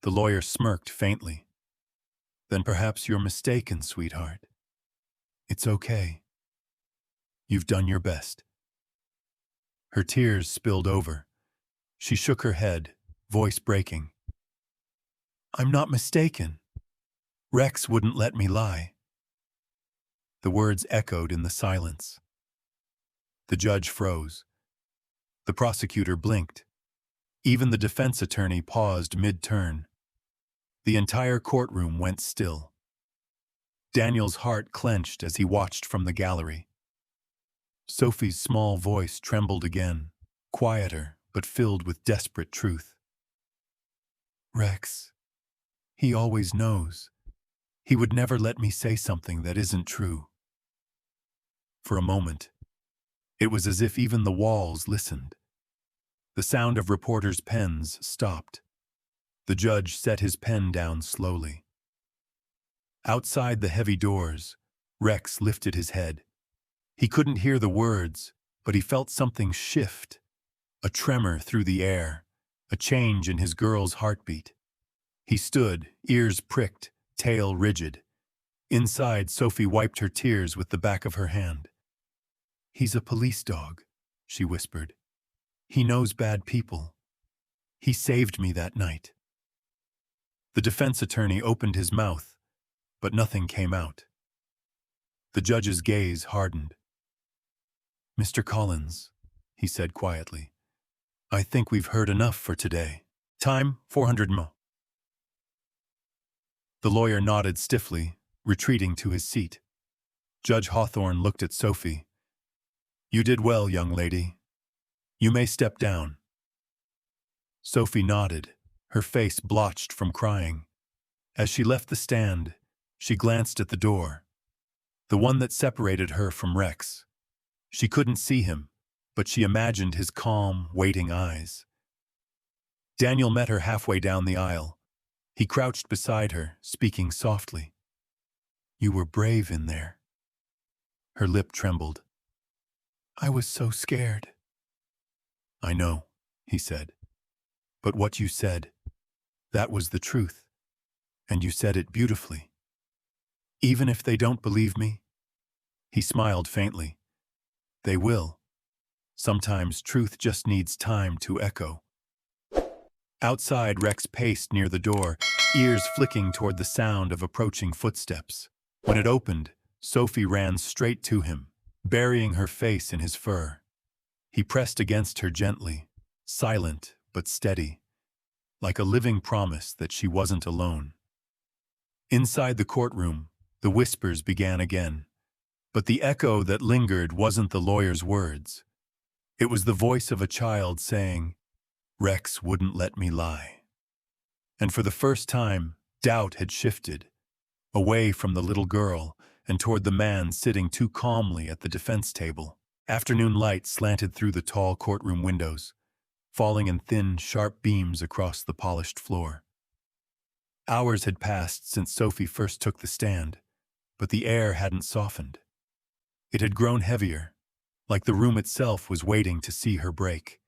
Speaker 1: The lawyer smirked faintly. "Then perhaps you're mistaken, sweetheart. It's okay. You've done your best." Her tears spilled over. She shook her head, voice breaking. "I'm not mistaken. Rex wouldn't let me lie." The words echoed in the silence. The judge froze. The prosecutor blinked. Even the defense attorney paused mid-turn. The entire courtroom went still. Daniel's heart clenched as he watched from the gallery. Sophie's small voice trembled again, quieter but filled with desperate truth. "Rex, he always knows. He would never let me say something that isn't true." For a moment, it was as if even the walls listened. The sound of reporters' pens stopped. The judge set his pen down slowly. Outside the heavy doors, Rex lifted his head. He couldn't hear the words, but he felt something shift, a tremor through the air, a change in his girl's heartbeat. He stood, ears pricked, tail rigid. Inside, Sophie wiped her tears with the back of her hand. "He's a police dog," she whispered. "He knows bad people. He saved me that night." The defense attorney opened his mouth, but nothing came out. The judge's gaze hardened. "Mr. Collins," he said quietly, "I think we've heard enough for today. Time, 400 mo." The lawyer nodded stiffly, retreating to his seat. Judge Hawthorne looked at Sophie. "You did well, young lady. You may step down." Sophie nodded, her face blotched from crying. As she left the stand, she glanced at the door, the one that separated her from Rex. She couldn't see him, but she imagined his calm, waiting eyes. Daniel met her halfway down the aisle. He crouched beside her, speaking softly. "You were brave in there." Her lip trembled. "I was so scared." "I know," he said. "But what you said, that was the truth. And you said it beautifully. Even if they don't believe me?" He smiled faintly. They will. Sometimes truth just needs time to echo. Outside, Rex paced near the door, ears flicking toward the sound of approaching footsteps. When it opened, Sophie ran straight to him, burying her face in his fur. He pressed against her gently, silent but steady, like a living promise that she wasn't alone. Inside the courtroom, the whispers began again, but the echo that lingered wasn't the lawyer's words. It was the voice of a child saying, "Rex wouldn't let me lie." And for the first time, doubt had shifted, away from the little girl and toward the man sitting too calmly at the defense table. Afternoon light slanted through the tall courtroom windows, falling in thin, sharp beams across the polished floor. Hours had passed since Sophie first took the stand, but the air hadn't softened. It had grown heavier, like the room itself was waiting to see her break.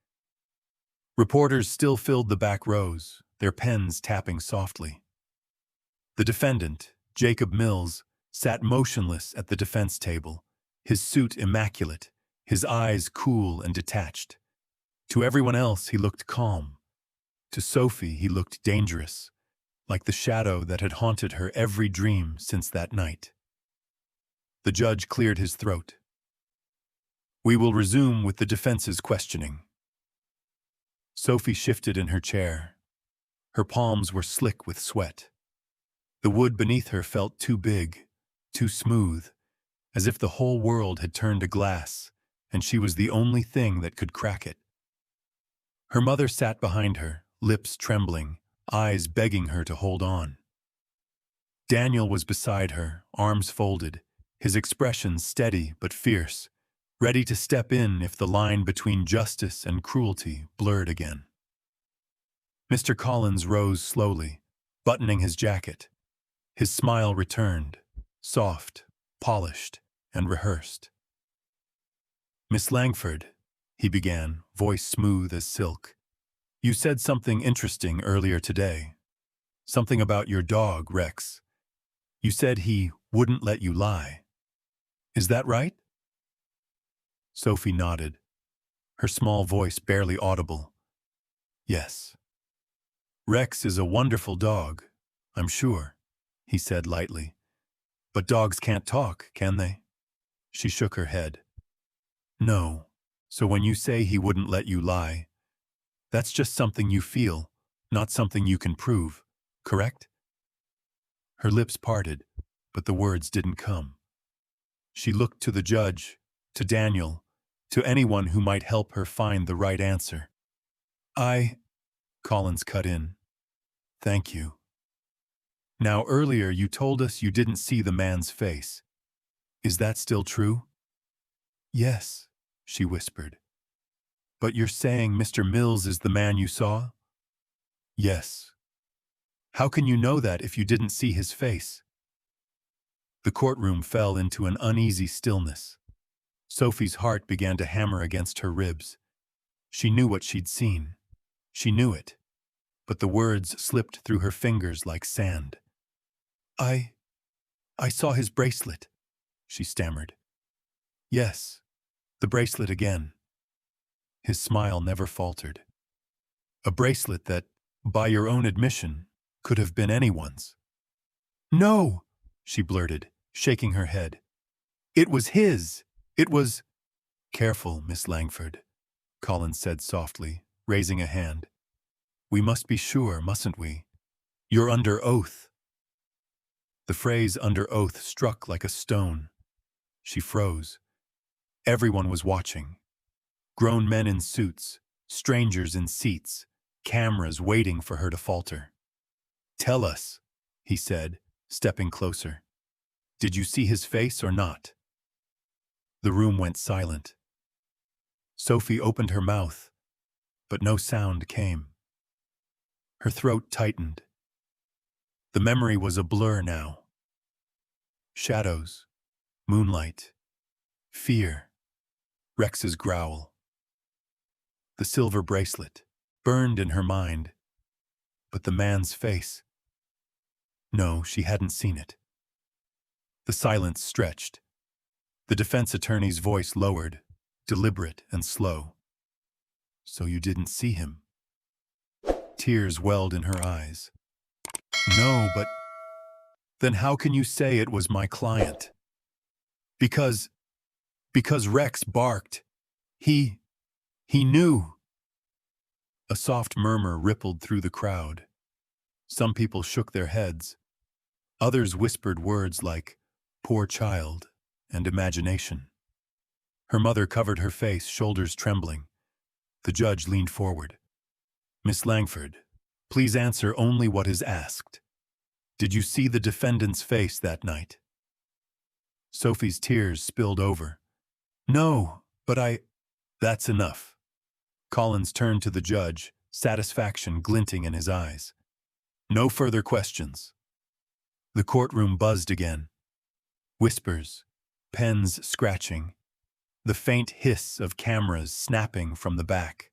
Speaker 1: Reporters still filled the back rows, their pens tapping softly. The defendant, Jacob Mills, sat motionless at the defense table, his suit immaculate, his eyes cool and detached. To everyone else, he looked calm. To Sophie, he looked dangerous, like the shadow that had haunted her every dream since that night. The judge cleared his throat. "We will resume with the defense's questioning." Sophie shifted in her chair. Her palms were slick with sweat. The wood beneath her felt too big, too smooth, as if the whole world had turned to glass, and she was the only thing that could crack it. Her mother sat behind her, lips trembling, eyes begging her to hold on. Daniel was beside her, arms folded, his expression steady but fierce, ready to step in if the line between justice and cruelty blurred again. Mr. Collins rose slowly, buttoning his jacket. His smile returned, soft, polished, and rehearsed. "Miss Langford," he began, voice smooth as silk, "you said something interesting earlier today. Something about your dog, Rex. You said he wouldn't let you lie. Is that right?" Sophie nodded, her small voice barely audible. "Yes. Rex is a wonderful dog, I'm sure," he said lightly. "But dogs can't talk, can they?" She shook her head. "No. So when you say he wouldn't let you lie, that's just something you feel, not something you can prove, correct?" Her lips parted, but the words didn't come. She looked to the judge, to Daniel, to anyone who might help her find the right answer. Collins cut in. "Thank you. Now earlier you told us you didn't see the man's face. Is that still true?" "Yes," she whispered. "But you're saying Mr. Mills is the man you saw?" "Yes." "How can you know that if you didn't see his face?" The courtroom fell into an uneasy stillness. Sophie's heart began to hammer against her ribs. She knew what she'd seen. She knew it. But the words slipped through her fingers like sand. I saw his bracelet," she stammered. "Yes, the bracelet again." His smile never faltered. "A bracelet that, by your own admission, could have been anyone's." "No," she blurted, shaking her head. "It was his. It was—" "Careful, Miss Langford," Collins said softly, raising a hand. "We must be sure, mustn't we? You're under oath." The phrase "under oath" struck like a stone. She froze. Everyone was watching. Grown men in suits, strangers in seats, cameras waiting for her to falter. "Tell us," he said, stepping closer. "Did you see his face or not?" The room went silent. Sophie opened her mouth, but no sound came. Her throat tightened. The memory was a blur now. Shadows, moonlight, fear, Rex's growl. The silver bracelet burned in her mind, but the man's face. No, she hadn't seen it. The silence stretched. The defense attorney's voice lowered, deliberate and slow. So you didn't see him? Tears welled in her eyes. No, but then how can you say it was my client? Because Rex barked. He knew. A soft murmur rippled through the crowd. Some people shook their heads. Others whispered words like, poor child, and imagination. Her mother covered her face, shoulders trembling. The judge leaned forward. Miss Langford, please answer only what is asked. Did you see the defendant's face that night? Sophie's tears spilled over. No, but That's enough. Collins turned to the judge, satisfaction glinting in his eyes. No further questions. The courtroom buzzed again. Whispers, pens scratching, the faint hiss of cameras snapping from the back.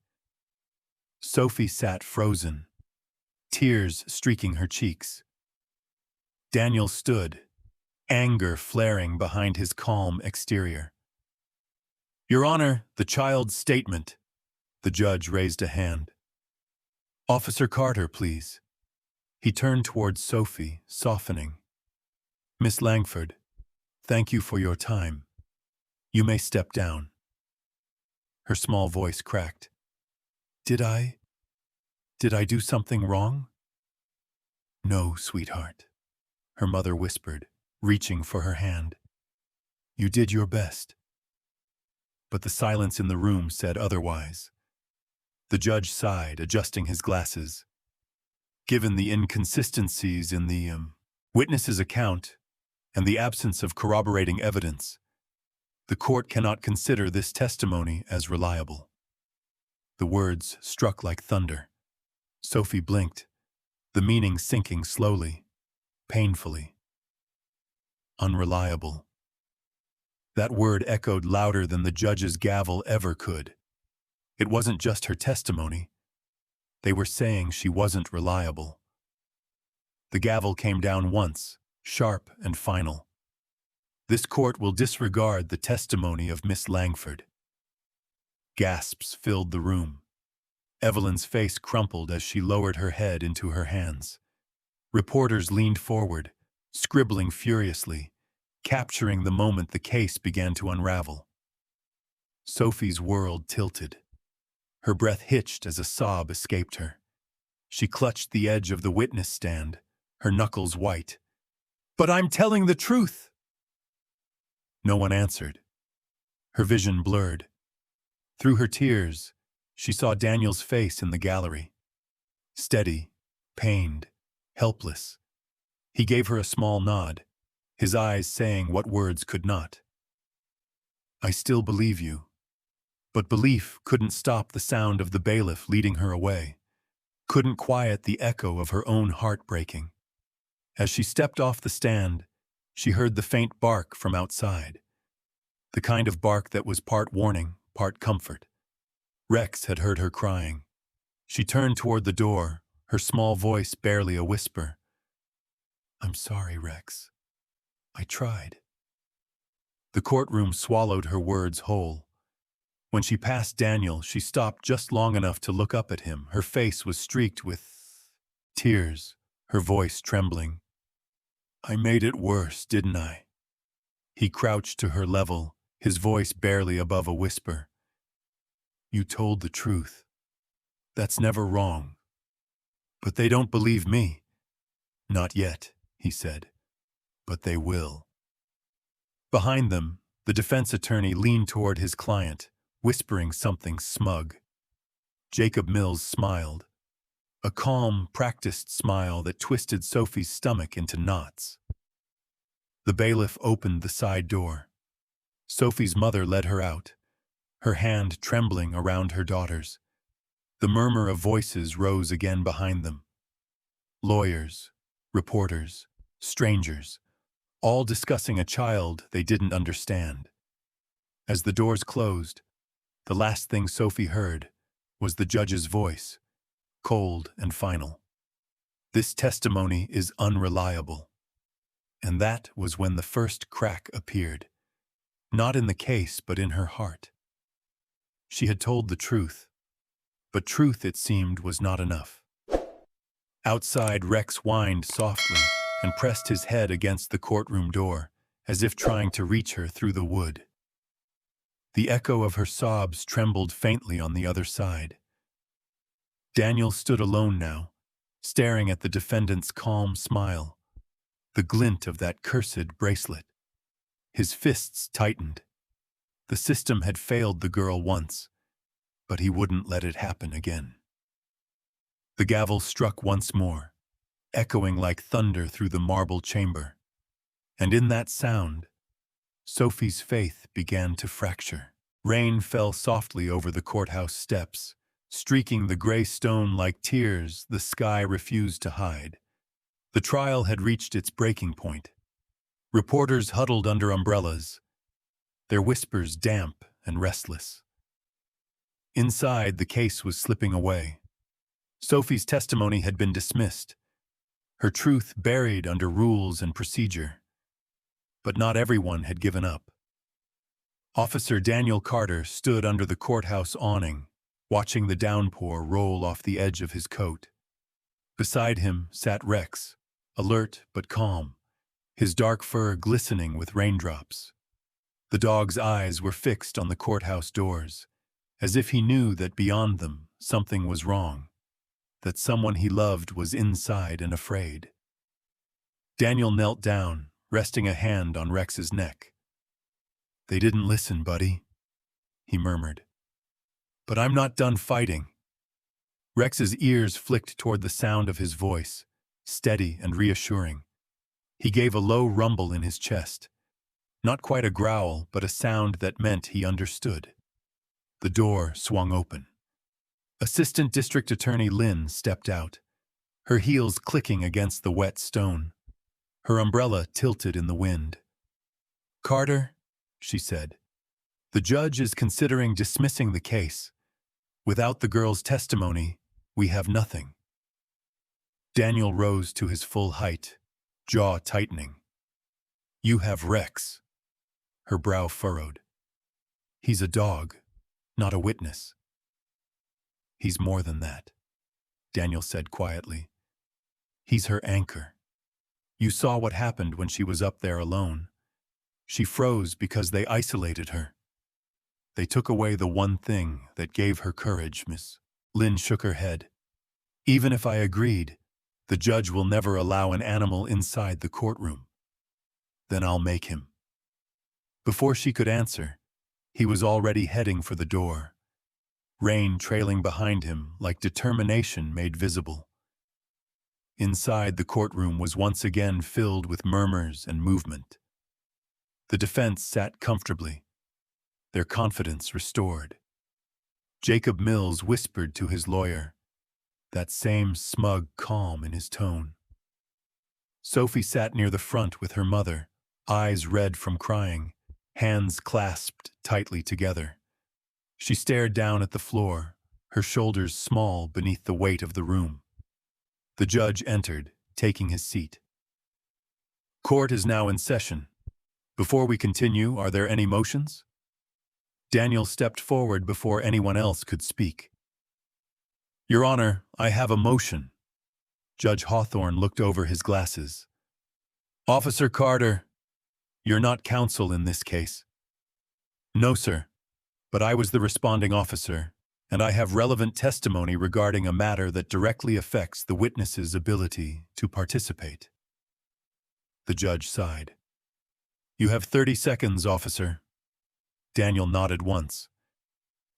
Speaker 1: Sophie sat frozen, tears streaking her cheeks. Daniel stood, anger flaring behind his calm exterior. Your Honor, the child's statement. The judge raised a hand. Officer Carter, please. He turned towards Sophie, softening. Miss Langford, thank you for your time. You may step down. Her small voice cracked. Did I do something wrong? No, sweetheart, her mother whispered, reaching for her hand. You did your best. But the silence in the room said otherwise. The judge sighed, adjusting his glasses. Given the inconsistencies in the witness's account and the absence of corroborating evidence, the court cannot consider this testimony as reliable. The words struck like thunder. Sophie blinked, the meaning sinking slowly, painfully. Unreliable. That word echoed louder than the judge's gavel ever could. It wasn't just her testimony. They were saying she wasn't reliable. The gavel came down once, sharp and final. This court will disregard the testimony of Miss Langford. Gasps filled the room. Evelyn's face crumpled as she lowered her head into her hands. Reporters leaned forward, scribbling furiously, capturing the moment the case began to unravel. Sophie's world tilted. Her breath hitched as a sob escaped her. She clutched the edge of the witness stand, her knuckles white. But I'm telling the truth! No one answered. Her vision blurred. Through her tears, she saw Daniel's face in the gallery. Steady, pained, helpless. He gave her a small nod, his eyes saying what words could not. I still believe you. But belief couldn't stop the sound of the bailiff leading her away, couldn't quiet the echo of her own heart breaking. As she stepped off the stand, she heard the faint bark from outside, the kind of bark that was part warning, part comfort. Rex had heard her crying. She turned toward the door, her small voice barely a whisper. I'm sorry, Rex. I tried. The courtroom swallowed her words whole. When she passed Daniel, she stopped just long enough to look up at him. Her face was streaked with tears, her voice trembling. I made it worse, didn't I? He crouched to her level, his voice barely above a whisper. You told the truth. That's never wrong. But they don't believe me. Not yet, he said. But they will. Behind them, the defense attorney leaned toward his client, whispering something smug. Jacob Mills smiled, a calm, practiced smile that twisted Sophie's stomach into knots. The bailiff opened the side door. Sophie's mother led her out, her hand trembling around her daughter's. The murmur of voices rose again behind them. Lawyers, reporters, strangers, all discussing a child they didn't understand. As the doors closed, the last thing Sophie heard was the judge's voice, cold and final. This testimony is unreliable. And that was when the first crack appeared, not in the case but in her heart. She had told the truth, but truth, it seemed, was not enough. Outside, Rex whined softly and pressed his head against the courtroom door, as if trying to reach her through the wood. The echo of her sobs trembled faintly on the other side. Daniel stood alone now, staring at the defendant's calm smile, the glint of that cursed bracelet. His fists tightened. The system had failed the girl once, but he wouldn't let it happen again. The gavel struck once more, echoing like thunder through the marble chamber. And in that sound, Sophie's faith began to fracture. Rain fell softly over the courthouse steps, streaking the gray stone like tears the sky refused to hide. The trial had reached its breaking point. Reporters huddled under umbrellas, their whispers damp and restless. Inside, the case was slipping away. Sophie's testimony had been dismissed, her truth buried under rules and procedure. But not everyone had given up. Officer Daniel Carter stood under the courthouse awning, watching the downpour roll off the edge of his coat. Beside him sat Rex, alert but calm, his dark fur glistening with raindrops. The dog's eyes were fixed on the courthouse doors, as if he knew that beyond them something was wrong, that someone he loved was inside and afraid. Daniel knelt down, resting a hand on Rex's neck. "They didn't listen, buddy," he murmured. "But I'm not done fighting." Rex's ears flicked toward the sound of his voice, steady and reassuring. He gave a low rumble in his chest. Not quite a growl, but a sound that meant he understood. The door swung open. Assistant District Attorney Lynn stepped out, her heels clicking against the wet stone. Her umbrella tilted in the wind. "Carter," she said, "the judge is considering dismissing the case. Without the girl's testimony, we have nothing." Daniel rose to his full height, jaw tightening. "You have Rex." Her brow furrowed. "He's a dog, not a witness." "He's more than that," Daniel said quietly. "He's her anchor. You saw what happened when she was up there alone. She froze because they isolated her. They took away the one thing that gave her courage, Miss." Lynn shook her head. "Even if I agreed, the judge will never allow an animal inside the courtroom. Then I'll make him." Before she could answer, he was already heading for the door, rain trailing behind him like determination made visible. Inside, the courtroom was once again filled with murmurs and movement. The defense sat comfortably, their confidence restored. Jacob Mills whispered to his lawyer, that same smug calm in his tone. Sophie sat near the front with her mother, eyes red from crying, hands clasped tightly together. She stared down at the floor, her shoulders small beneath the weight of the room. The judge entered, taking his seat. "Court is now in session. Before we continue, are there any motions?" Daniel stepped forward before anyone else could speak. "Your Honor, I have a motion." Judge Hawthorne looked over his glasses. "Officer Carter, you're not counsel in this case." "No, sir, but I was the responding officer, and I have relevant testimony regarding a matter that directly affects the witness's ability to participate." The judge sighed. "You have 30 seconds, officer." Daniel nodded once.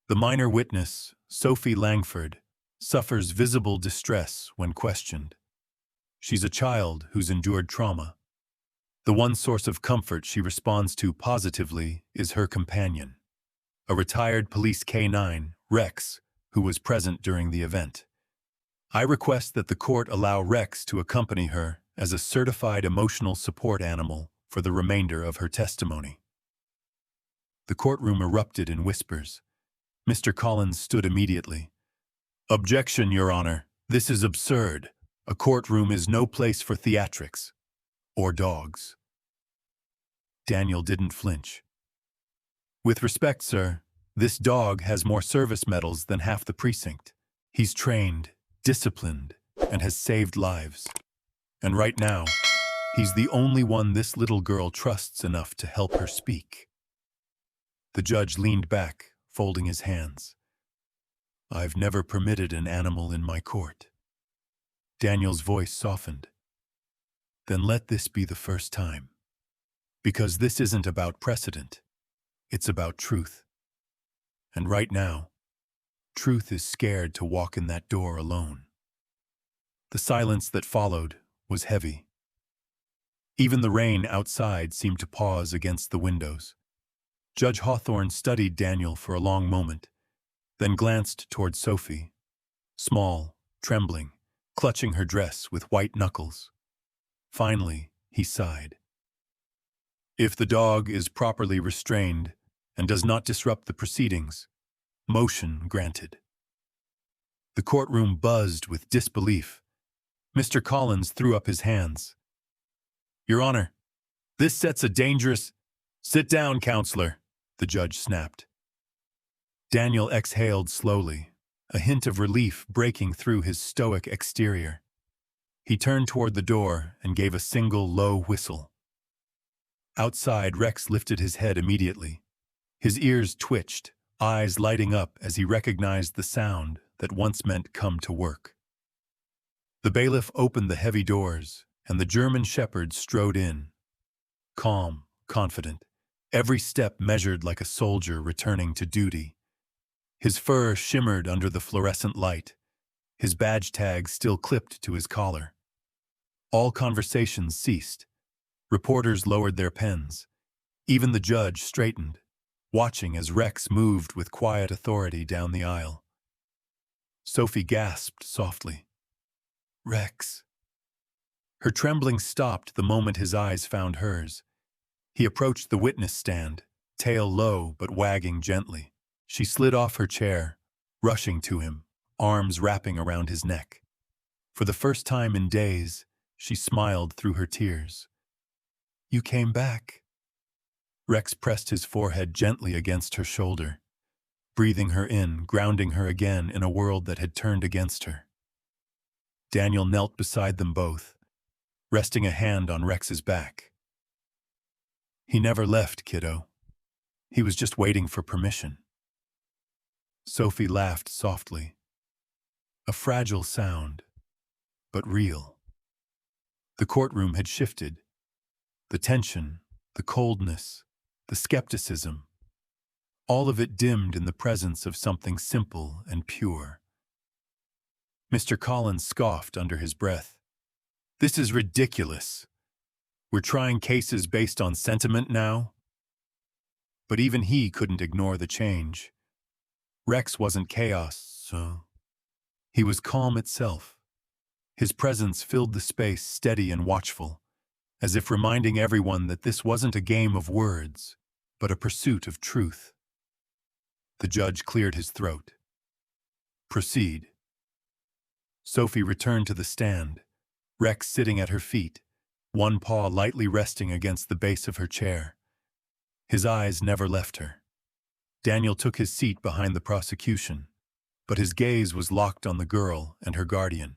Speaker 1: "The minor witness, Sophie Langford, suffers visible distress when questioned. She's a child who's endured trauma. The one source of comfort she responds to positively is her companion, a retired police K-9, Rex, who was present during the event. I request that the court allow Rex to accompany her as a certified emotional support animal for the remainder of her testimony." The courtroom erupted in whispers. Mr. Collins stood immediately. "Objection, Your Honor. This is absurd. A courtroom is no place for theatrics. Or dogs." Daniel didn't flinch. "With respect, sir, This dog has more service medals than half the precinct. He's trained, disciplined, and has saved lives. And right now, he's the only one this little girl trusts enough to help her speak. The judge leaned back, folding his hands. I've never permitted an animal in my court. Daniel's voice softened. Then let this be the first time. Because this isn't about precedent. It's about truth. And right now, truth is scared to walk in that door alone. The silence that followed was heavy. Even the rain outside seemed to pause against the windows. Judge Hawthorne studied Daniel for a long moment, then glanced toward Sophie, small, trembling, clutching her dress with white knuckles. Finally, he sighed. If the dog is properly restrained and does not disrupt the proceedings, motion granted. The courtroom buzzed with disbelief. Mr. Collins threw up his hands. Your Honor, this sets a dangerous— Sit down, counselor, the judge snapped. Daniel exhaled slowly, a hint of relief breaking through his stoic exterior. He turned toward the door and gave a single low whistle. Outside, Rex lifted his head immediately. His ears twitched, eyes lighting up as he recognized the sound that once meant come to work. The bailiff opened the heavy doors, and the German shepherd strode in. Calm, confident, every step measured like a soldier returning to duty. His fur shimmered under the fluorescent light, his badge tag still clipped to his collar. All conversations ceased. Reporters lowered their pens. Even the judge straightened, watching as Rex moved with quiet authority down the aisle. Sophie gasped softly. Rex. Her trembling stopped the moment his eyes found hers. He approached the witness stand, tail low but wagging gently. She slid off her chair, rushing to him, arms wrapping around his neck. For the first time in days, she smiled through her tears. You came back. Rex pressed his forehead gently against her shoulder, breathing her in, grounding her again in a world that had turned against her. Daniel knelt beside them both, resting a hand on Rex's back. He never left, kiddo. He was just waiting for permission. Sophie laughed softly. A fragile sound, but real. The courtroom had shifted. The tension, the coldness, the skepticism, all of it dimmed in the presence of something simple and pure. Mr. Collins scoffed under his breath. This is ridiculous. We're trying cases based on sentiment now? But even he couldn't ignore the change. Rex wasn't chaos, so he was calm itself. His presence filled the space steady and watchful, as if reminding everyone that this wasn't a game of words, but a pursuit of truth. The judge cleared his throat. Proceed. Sophie returned to the stand, Rex sitting at her feet, one paw lightly resting against the base of her chair. His eyes never left her. Daniel took his seat behind the prosecution, but his gaze was locked on the girl and her guardian.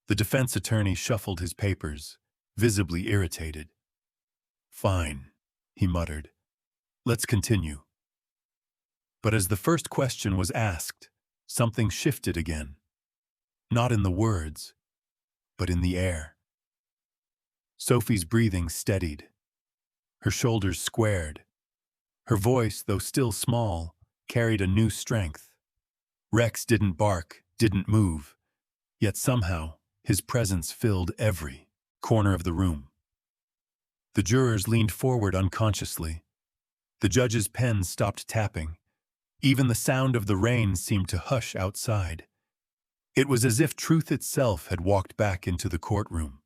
Speaker 1: The defense attorney shuffled his papers, visibly irritated. Fine, he muttered. Let's continue. But as the first question was asked, something shifted again. Not in the words, but in the air. Sophie's breathing steadied. Her shoulders squared. Her voice, though still small, carried a new strength. Rex didn't bark, didn't move, yet somehow his presence filled every corner of the room. The jurors leaned forward unconsciously. The judge's pen stopped tapping. Even the sound of the rain seemed to hush outside. It was as if truth itself had walked back into the courtroom.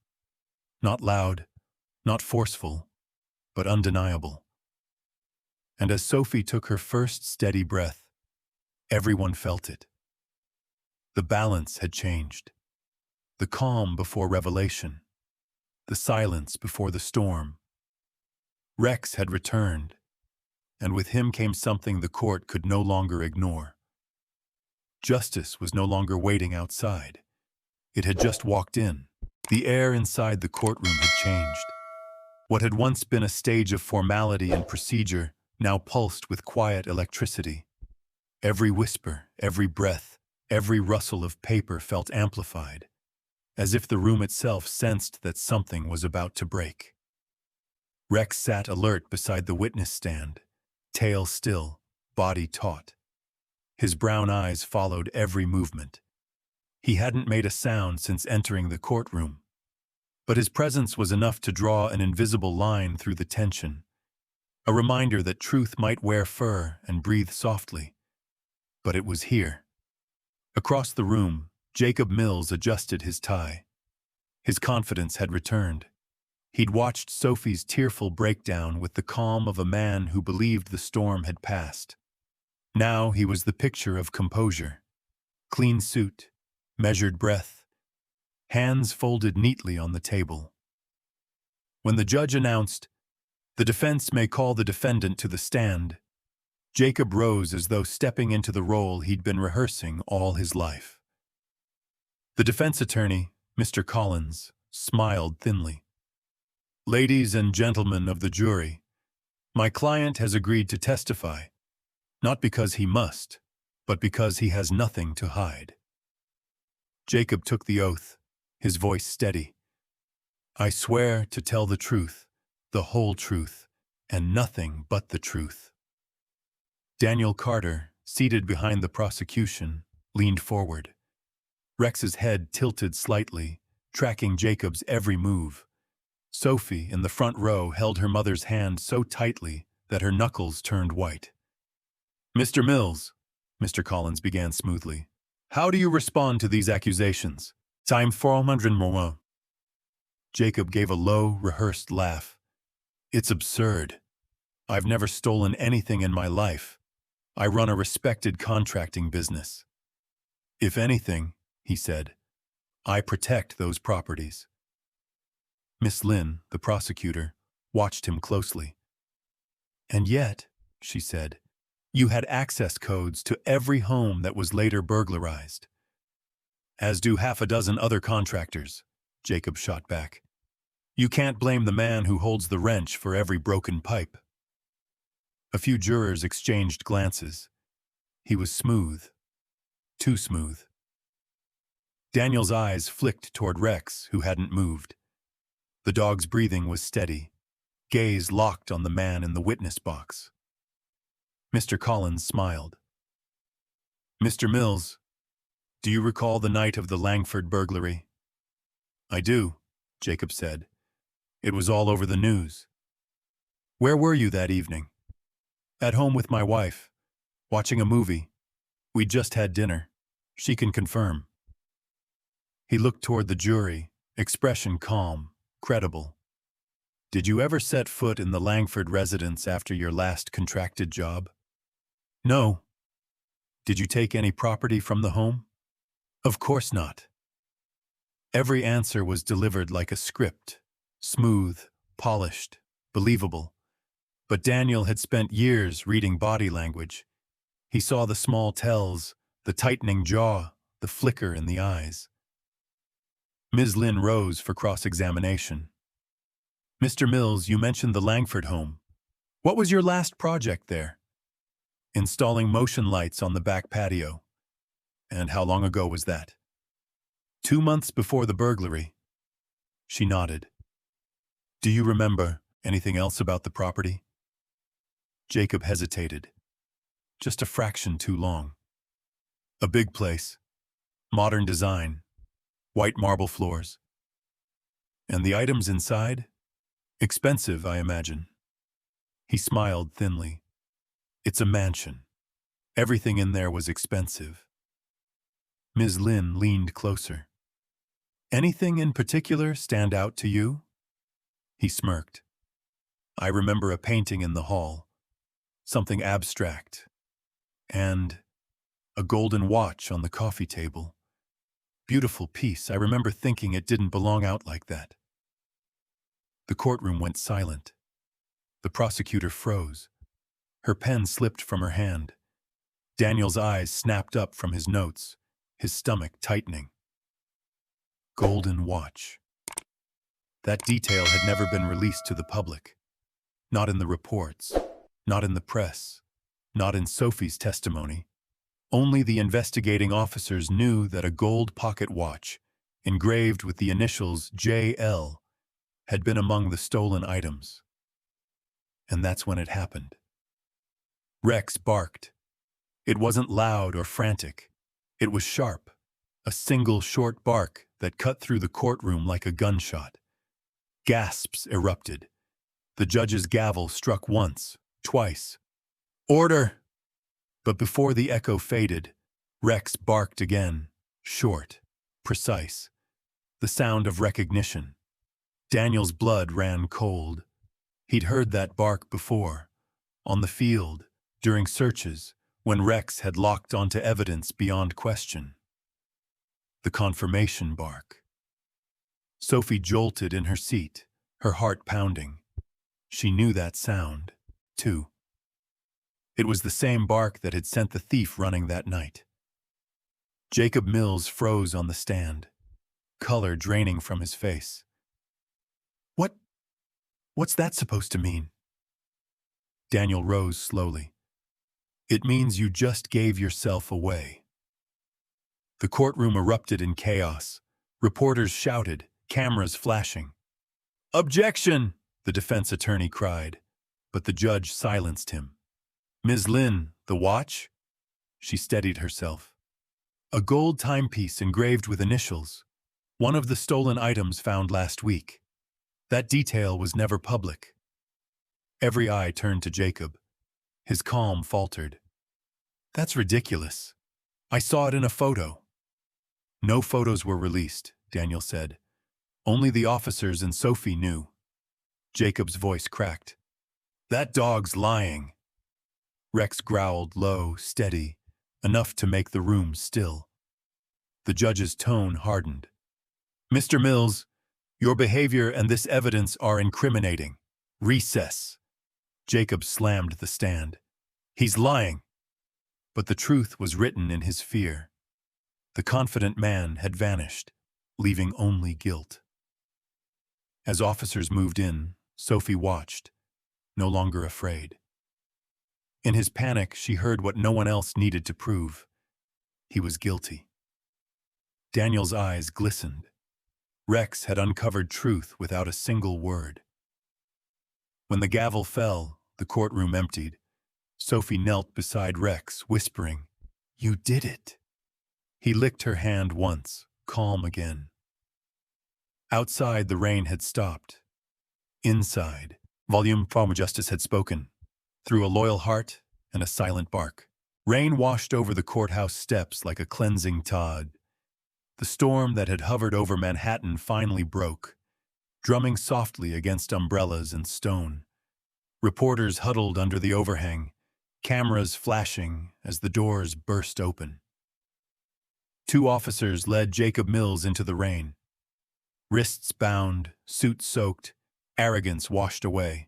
Speaker 1: Not loud, not forceful, but undeniable. And as Sophie took her first steady breath, everyone felt it. The balance had changed. The calm before revelation. The silence before the storm. Rex had returned. and with him came something the court could no longer ignore. Justice was no longer waiting outside. It had just walked in. The air inside the courtroom had changed. What had once been a stage of formality and procedure now pulsed with quiet electricity. Every whisper, every breath, every rustle of paper felt amplified, as if the room itself sensed that something was about to break. Rex sat alert beside the witness stand, tail still, body taut. His brown eyes followed every movement. He hadn't made a sound since entering the courtroom, but his presence was enough to draw an invisible line through the tension, a reminder that truth might wear fur and breathe softly. But it was here. Across the room, Jacob Mills adjusted his tie. His confidence had returned. He'd watched Sophie's tearful breakdown with the calm of a man who believed the storm had passed. Now he was the picture of composure. Clean suit, measured breath, hands folded neatly on the table. When the judge announced, "The defense may call the defendant to the stand," Jacob rose as though stepping into the role he'd been rehearsing all his life. The defense attorney, Mr. Collins, smiled thinly. "Ladies and gentlemen of the jury, my client has agreed to testify, not because he must, but because he has nothing to hide." Jacob took the oath, his voice steady. "I swear to tell the truth, the whole truth, and nothing but the truth." Daniel Carter, seated behind the prosecution, leaned forward. Rex's head tilted slightly, tracking Jacob's every move. Sophie, in the front row, held her mother's hand so tightly that her knuckles turned white. "Mr. Mills," Mr. Collins began smoothly, "how do you respond to these accusations? Time 400 more." Jacob gave a low, rehearsed laugh. "It's absurd. I've never stolen anything in my life. I run a respected contracting business." "If anything," he said, "I protect those properties." Miss Lynn, the prosecutor, watched him closely. "And yet," she said, "you had access codes to every home that was later burglarized." "As do half a dozen other contractors," Jacob shot back. "You can't blame the man who holds the wrench for every broken pipe." A few jurors exchanged glances. He was smooth. Too smooth. Daniel's eyes flicked toward Rex, who hadn't moved. The dog's breathing was steady, gaze locked on the man in the witness box. Mr. Collins smiled. "Mr. Mills, do you recall the night of the Langford burglary?" "I do," Jacob said. "It was all over the news." "Where were you that evening?" "At home with my wife, watching a movie. We'd just had dinner. She can confirm." He looked toward the jury, expression calm, credible. "Did you ever set foot in the Langford residence after your last contracted job?" "No." "Did you take any property from the home?" "Of course not." Every answer was delivered like a script, smooth, polished, believable. But Daniel had spent years reading body language. He saw the small tells, the tightening jaw, the flicker in the eyes. Ms. Lynn rose for cross-examination. "Mr. Mills, you mentioned the Langford home. What was your last project there?" "Installing motion lights on the back patio." "And how long ago was that?" 2 months before the burglary." She nodded. "Do you remember anything else about the property?" Jacob hesitated. Just a fraction too long. "A big place. Modern design. White marble floors." "And the items inside? Expensive, I imagine." He smiled thinly. "It's a mansion. Everything in there was expensive." Ms. Lynn leaned closer. "Anything in particular stand out to you?" He smirked. "I remember a painting in the hall. Something abstract. And a golden watch on the coffee table. Beautiful piece. I remember thinking it didn't belong out like that." The courtroom went silent. The prosecutor froze. Her pen slipped from her hand. Daniel's eyes snapped up from his notes, his stomach tightening. Golden watch. That detail had never been released to the public. Not in the reports, not in the press, not in Sophie's testimony. Only the investigating officers knew that a gold pocket watch, engraved with the initials JL, had been among the stolen items. And that's when it happened. Rex barked. It wasn't loud or frantic. It was sharp, a single short bark that cut through the courtroom like a gunshot. Gasps erupted. The judge's gavel struck once, twice. Order! But before the echo faded, Rex barked again, short, precise. The sound of recognition. Daniel's blood ran cold. He'd heard that bark before, on the field, during searches, when Rex had locked onto evidence beyond question. The confirmation bark. Sophie jolted in her seat, her heart pounding. She knew that sound, too. It was the same bark that had sent the thief running that night. Jacob Mills froze on the stand, color draining from his face. What's that supposed to mean? Daniel rose slowly. It means you just gave yourself away. The courtroom erupted in chaos. Reporters shouted, cameras flashing. Objection! The defense attorney cried, but the judge silenced him. Ms. Lynn, the watch? She steadied herself. A gold timepiece engraved with initials, one of the stolen items found last week. That detail was never public. Every eye turned to Jacob. His calm faltered. That's ridiculous. I saw it in a photo. No photos were released, Daniel said. Only the officers and Sophie knew. Jacob's voice cracked. That dog's lying. Rex growled low, steady, enough to make the room still. The judge's tone hardened. Mr. Mills, your behavior and this evidence are incriminating. Recess. Jacob slammed the stand. He's lying. But the truth was written in his fear. The confident man had vanished, leaving only guilt. As officers moved in, Sophie watched, no longer afraid. In his panic, she heard what no one else needed to prove. He was guilty. Daniel's eyes glistened. Rex had uncovered truth without a single word. When the gavel fell, the courtroom emptied. Sophie knelt beside Rex, whispering, You did it. He licked her hand once, calm again. Outside, the rain had stopped. Inside, Volume Farmer Justice had spoken, through a loyal heart and a silent bark. Rain washed over the courthouse steps like a cleansing tide. The storm that had hovered over Manhattan finally broke, drumming softly against umbrellas and stone. Reporters huddled under the overhang, cameras flashing as the doors burst open. 2 officers led Jacob Mills into the rain. Wrists bound, suit soaked, arrogance washed away.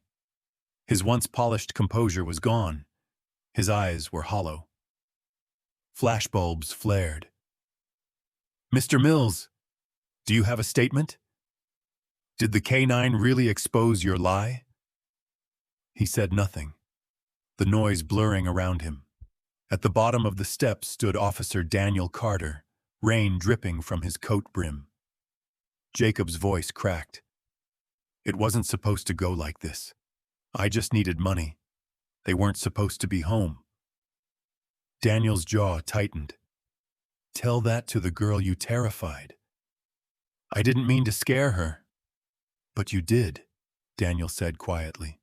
Speaker 1: His once polished composure was gone. His eyes were hollow. Flashbulbs flared. Mr. Mills, do you have a statement? Did the K9 really expose your lie? He said nothing, the noise blurring around him. At the bottom of the steps stood Officer Daniel Carter, rain dripping from his coat brim. Jacob's voice cracked. It wasn't supposed to go like this. I just needed money. They weren't supposed to be home. Daniel's jaw tightened. Tell that to the girl you terrified. I didn't mean to scare her. But you did, Daniel said quietly.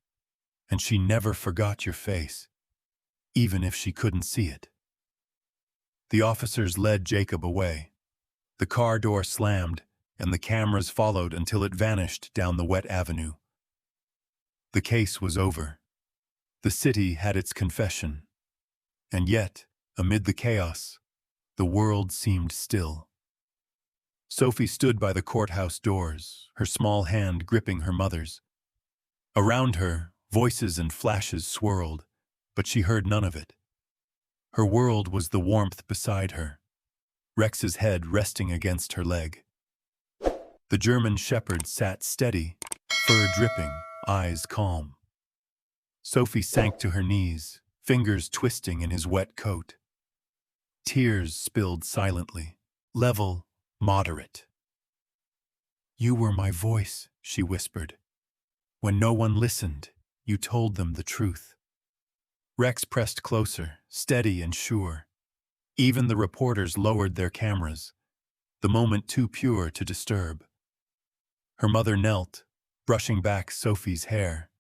Speaker 1: And she never forgot your face, even if she couldn't see it. The officers led Jacob away. The car door slammed, and the cameras followed until it vanished down the wet avenue. The case was over. The city had its confession. And yet, amid the chaos, the world seemed still. Sophie stood by the courthouse doors, her small hand gripping her mother's. Around her, voices and flashes swirled, but she heard none of it. Her world was the warmth beside her, Rex's head resting against her leg. The German shepherd sat steady, fur dripping, eyes calm. Sophie sank to her knees, fingers twisting in his wet coat. Tears spilled silently, level, moderate. "You were my voice," she whispered. "When no one listened, you told them the truth." Rex pressed closer, steady and sure. Even the reporters lowered their cameras, the moment too pure to disturb. Her mother knelt, brushing back Sophie's hair.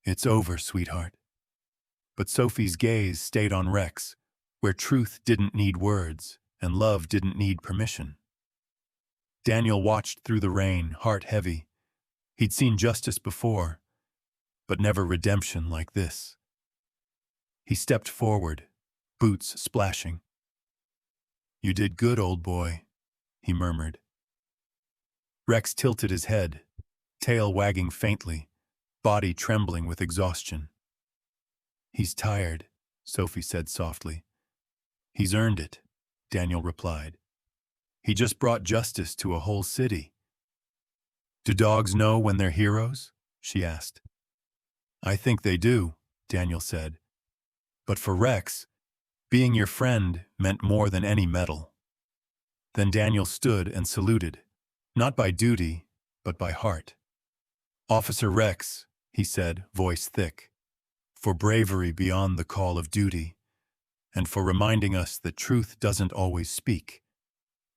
Speaker 1: "It's over, sweetheart." But Sophie's gaze stayed on Rex, where truth didn't need words and love didn't need permission. Daniel watched through the rain, heart heavy. He'd seen justice before, but never redemption like this. He stepped forward, boots splashing. "You did good, old boy," he murmured. Rex tilted his head, tail wagging faintly, body trembling with exhaustion. "He's tired," Sophie said softly. "He's earned it," Daniel replied. "He just brought justice to a whole city." "Do dogs know when they're heroes?" she asked. "I think they do," Daniel said. "But for Rex, being your friend meant more than any medal." Then Daniel stood and saluted, not by duty, but by heart. "Officer Rex," he said, voice thick, "for bravery beyond the call of duty, and for reminding us that truth doesn't always speak.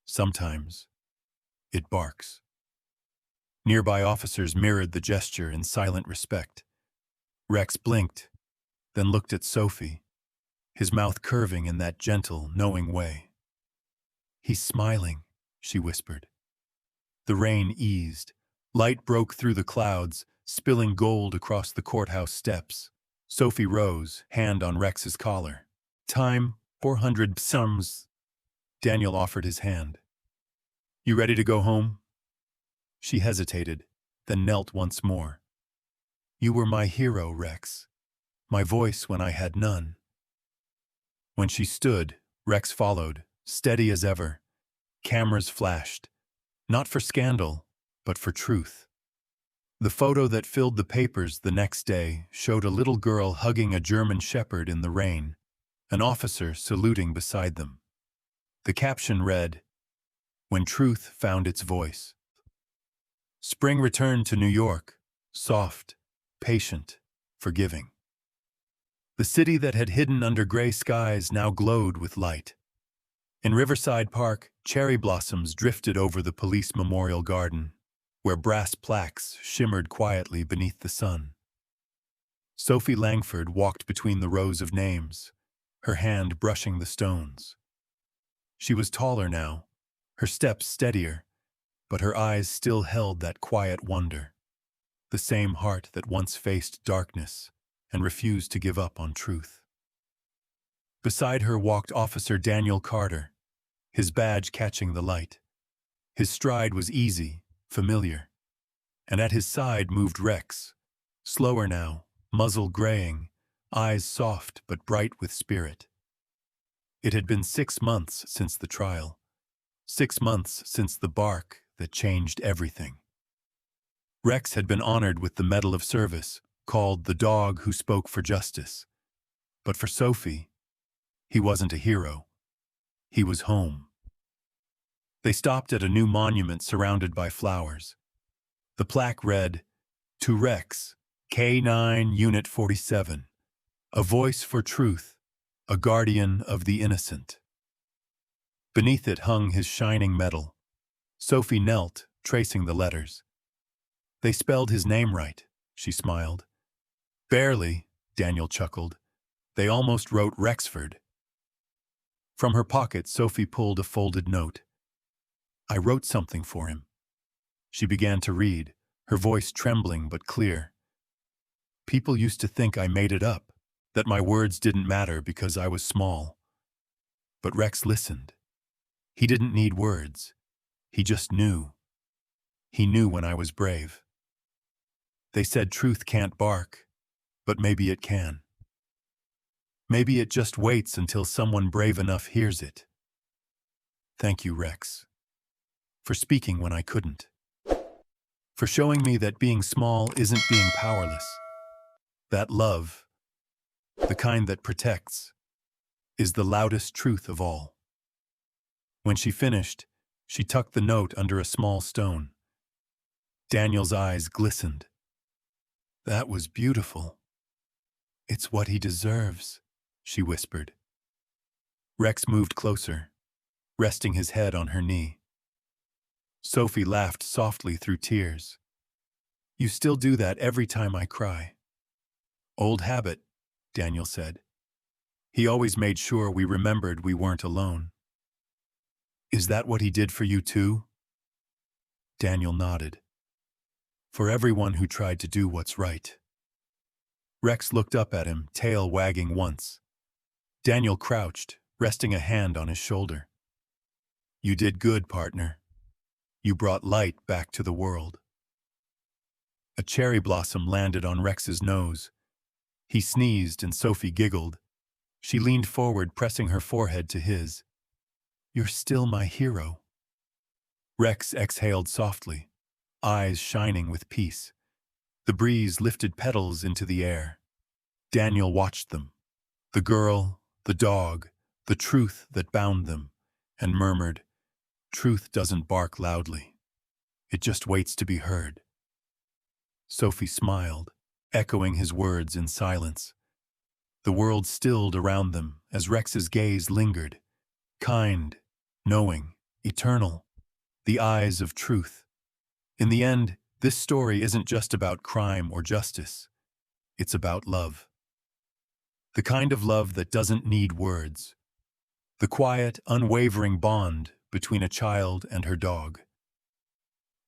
Speaker 1: Sometimes it barks." Nearby officers mirrored the gesture in silent respect. Rex blinked, then looked at Sophie, his mouth curving in that gentle, knowing way. "He's smiling," she whispered. The rain eased. Light broke through the clouds, spilling gold across the courthouse steps. Sophie rose, hand on Rex's collar. "Time, 400 sums." Daniel offered his hand. "You ready to go home?" She hesitated, then knelt once more. "You were my hero, Rex. My voice when I had none." When she stood, Rex followed, steady as ever. Cameras flashed, not for scandal, but for truth. The photo that filled the papers the next day showed a little girl hugging a German shepherd in the rain, an officer saluting beside them. The caption read, "When truth found its voice." Spring returned to New York, soft, patient, forgiving. The city that had hidden under gray skies now glowed with light. In Riverside Park, cherry blossoms drifted over the police memorial garden, where brass plaques shimmered quietly beneath the sun. Sophie Langford walked between the rows of names, her hand brushing the stones. She was taller now, her steps steadier, but her eyes still held that quiet wonder, the same heart that once faced darkness and refused to give up on truth. Beside her walked Officer Daniel Carter, his badge catching the light. His stride was easy, familiar, and at his side moved Rex, slower now, muzzle graying, eyes soft but bright with spirit. It had been 6 months since the trial, 6 months since the bark that changed everything. Rex had been honored with the Medal of Service, called the dog who spoke for justice. But for Sophie, he wasn't a hero. He was home. They stopped at a new monument surrounded by flowers. The plaque read, "To Rex, K9 Unit 47, a voice for truth, a guardian of the innocent." Beneath it hung his shining medal. Sophie knelt, tracing the letters. "They spelled his name right," she smiled. "Barely," Daniel chuckled. "They almost wrote Rexford." From her pocket, Sophie pulled a folded note. "I wrote something for him." She began to read, her voice trembling but clear. "People used to think I made it up, that my words didn't matter because I was small. But Rex listened. He didn't need words. He just knew. He knew when I was brave. They said truth can't bark, but maybe it can." Maybe it just waits until someone brave enough hears it. Thank you, Rex, for speaking when I couldn't. For showing me that being small isn't being powerless. That love, the kind that protects, is the loudest truth of all. When she finished, she tucked the note under a small stone. Daniel's eyes glistened. That was beautiful. It's what he deserves, she whispered. Rex moved closer, resting his head on her knee. Sophie laughed softly through tears. You still do that every time I cry. Old habit, Daniel said. He always made sure we remembered we weren't alone. Is that what he did for you too? Daniel nodded. For everyone who tried to do what's right. Rex looked up at him, tail wagging once. Daniel crouched, resting a hand on his shoulder. You did good, partner. You brought light back to the world. A cherry blossom landed on Rex's nose. He sneezed and Sophie giggled. She leaned forward, pressing her forehead to his. You're still my hero. Rex exhaled softly, eyes shining with peace. The breeze lifted petals into the air. Daniel watched them. The girl, the dog, the truth that bound them, and murmured, Truth doesn't bark loudly. It just waits to be heard. Sophie smiled, echoing his words in silence. The world stilled around them as Rex's gaze lingered. Kind, knowing, eternal, the eyes of truth. In the end, this story isn't just about crime or justice. It's about love. The kind of love that doesn't need words. The quiet, unwavering bond between a child and her dog.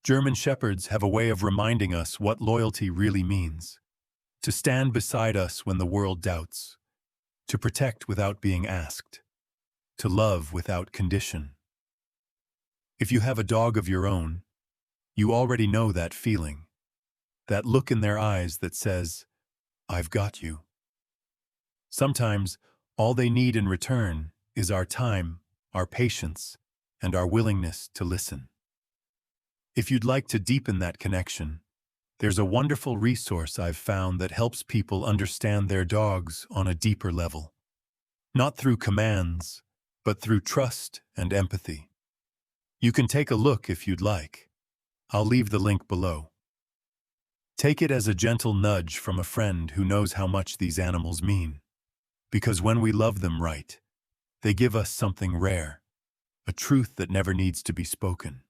Speaker 1: German shepherds have a way of reminding us what loyalty really means. To stand beside us when the world doubts. To protect without being asked. To love without condition. If you have a dog of your own, you already know that feeling. That look in their eyes that says, I've got you. Sometimes, all they need in return is our time, our patience, and our willingness to listen. If you'd like to deepen that connection, there's a wonderful resource I've found that helps people understand their dogs on a deeper level. Not through commands, but through trust and empathy. You can take a look if you'd like. I'll leave the link below. Take it as a gentle nudge from a friend who knows how much these animals mean. Because when we love them right, they give us something rare, a truth that never needs to be spoken.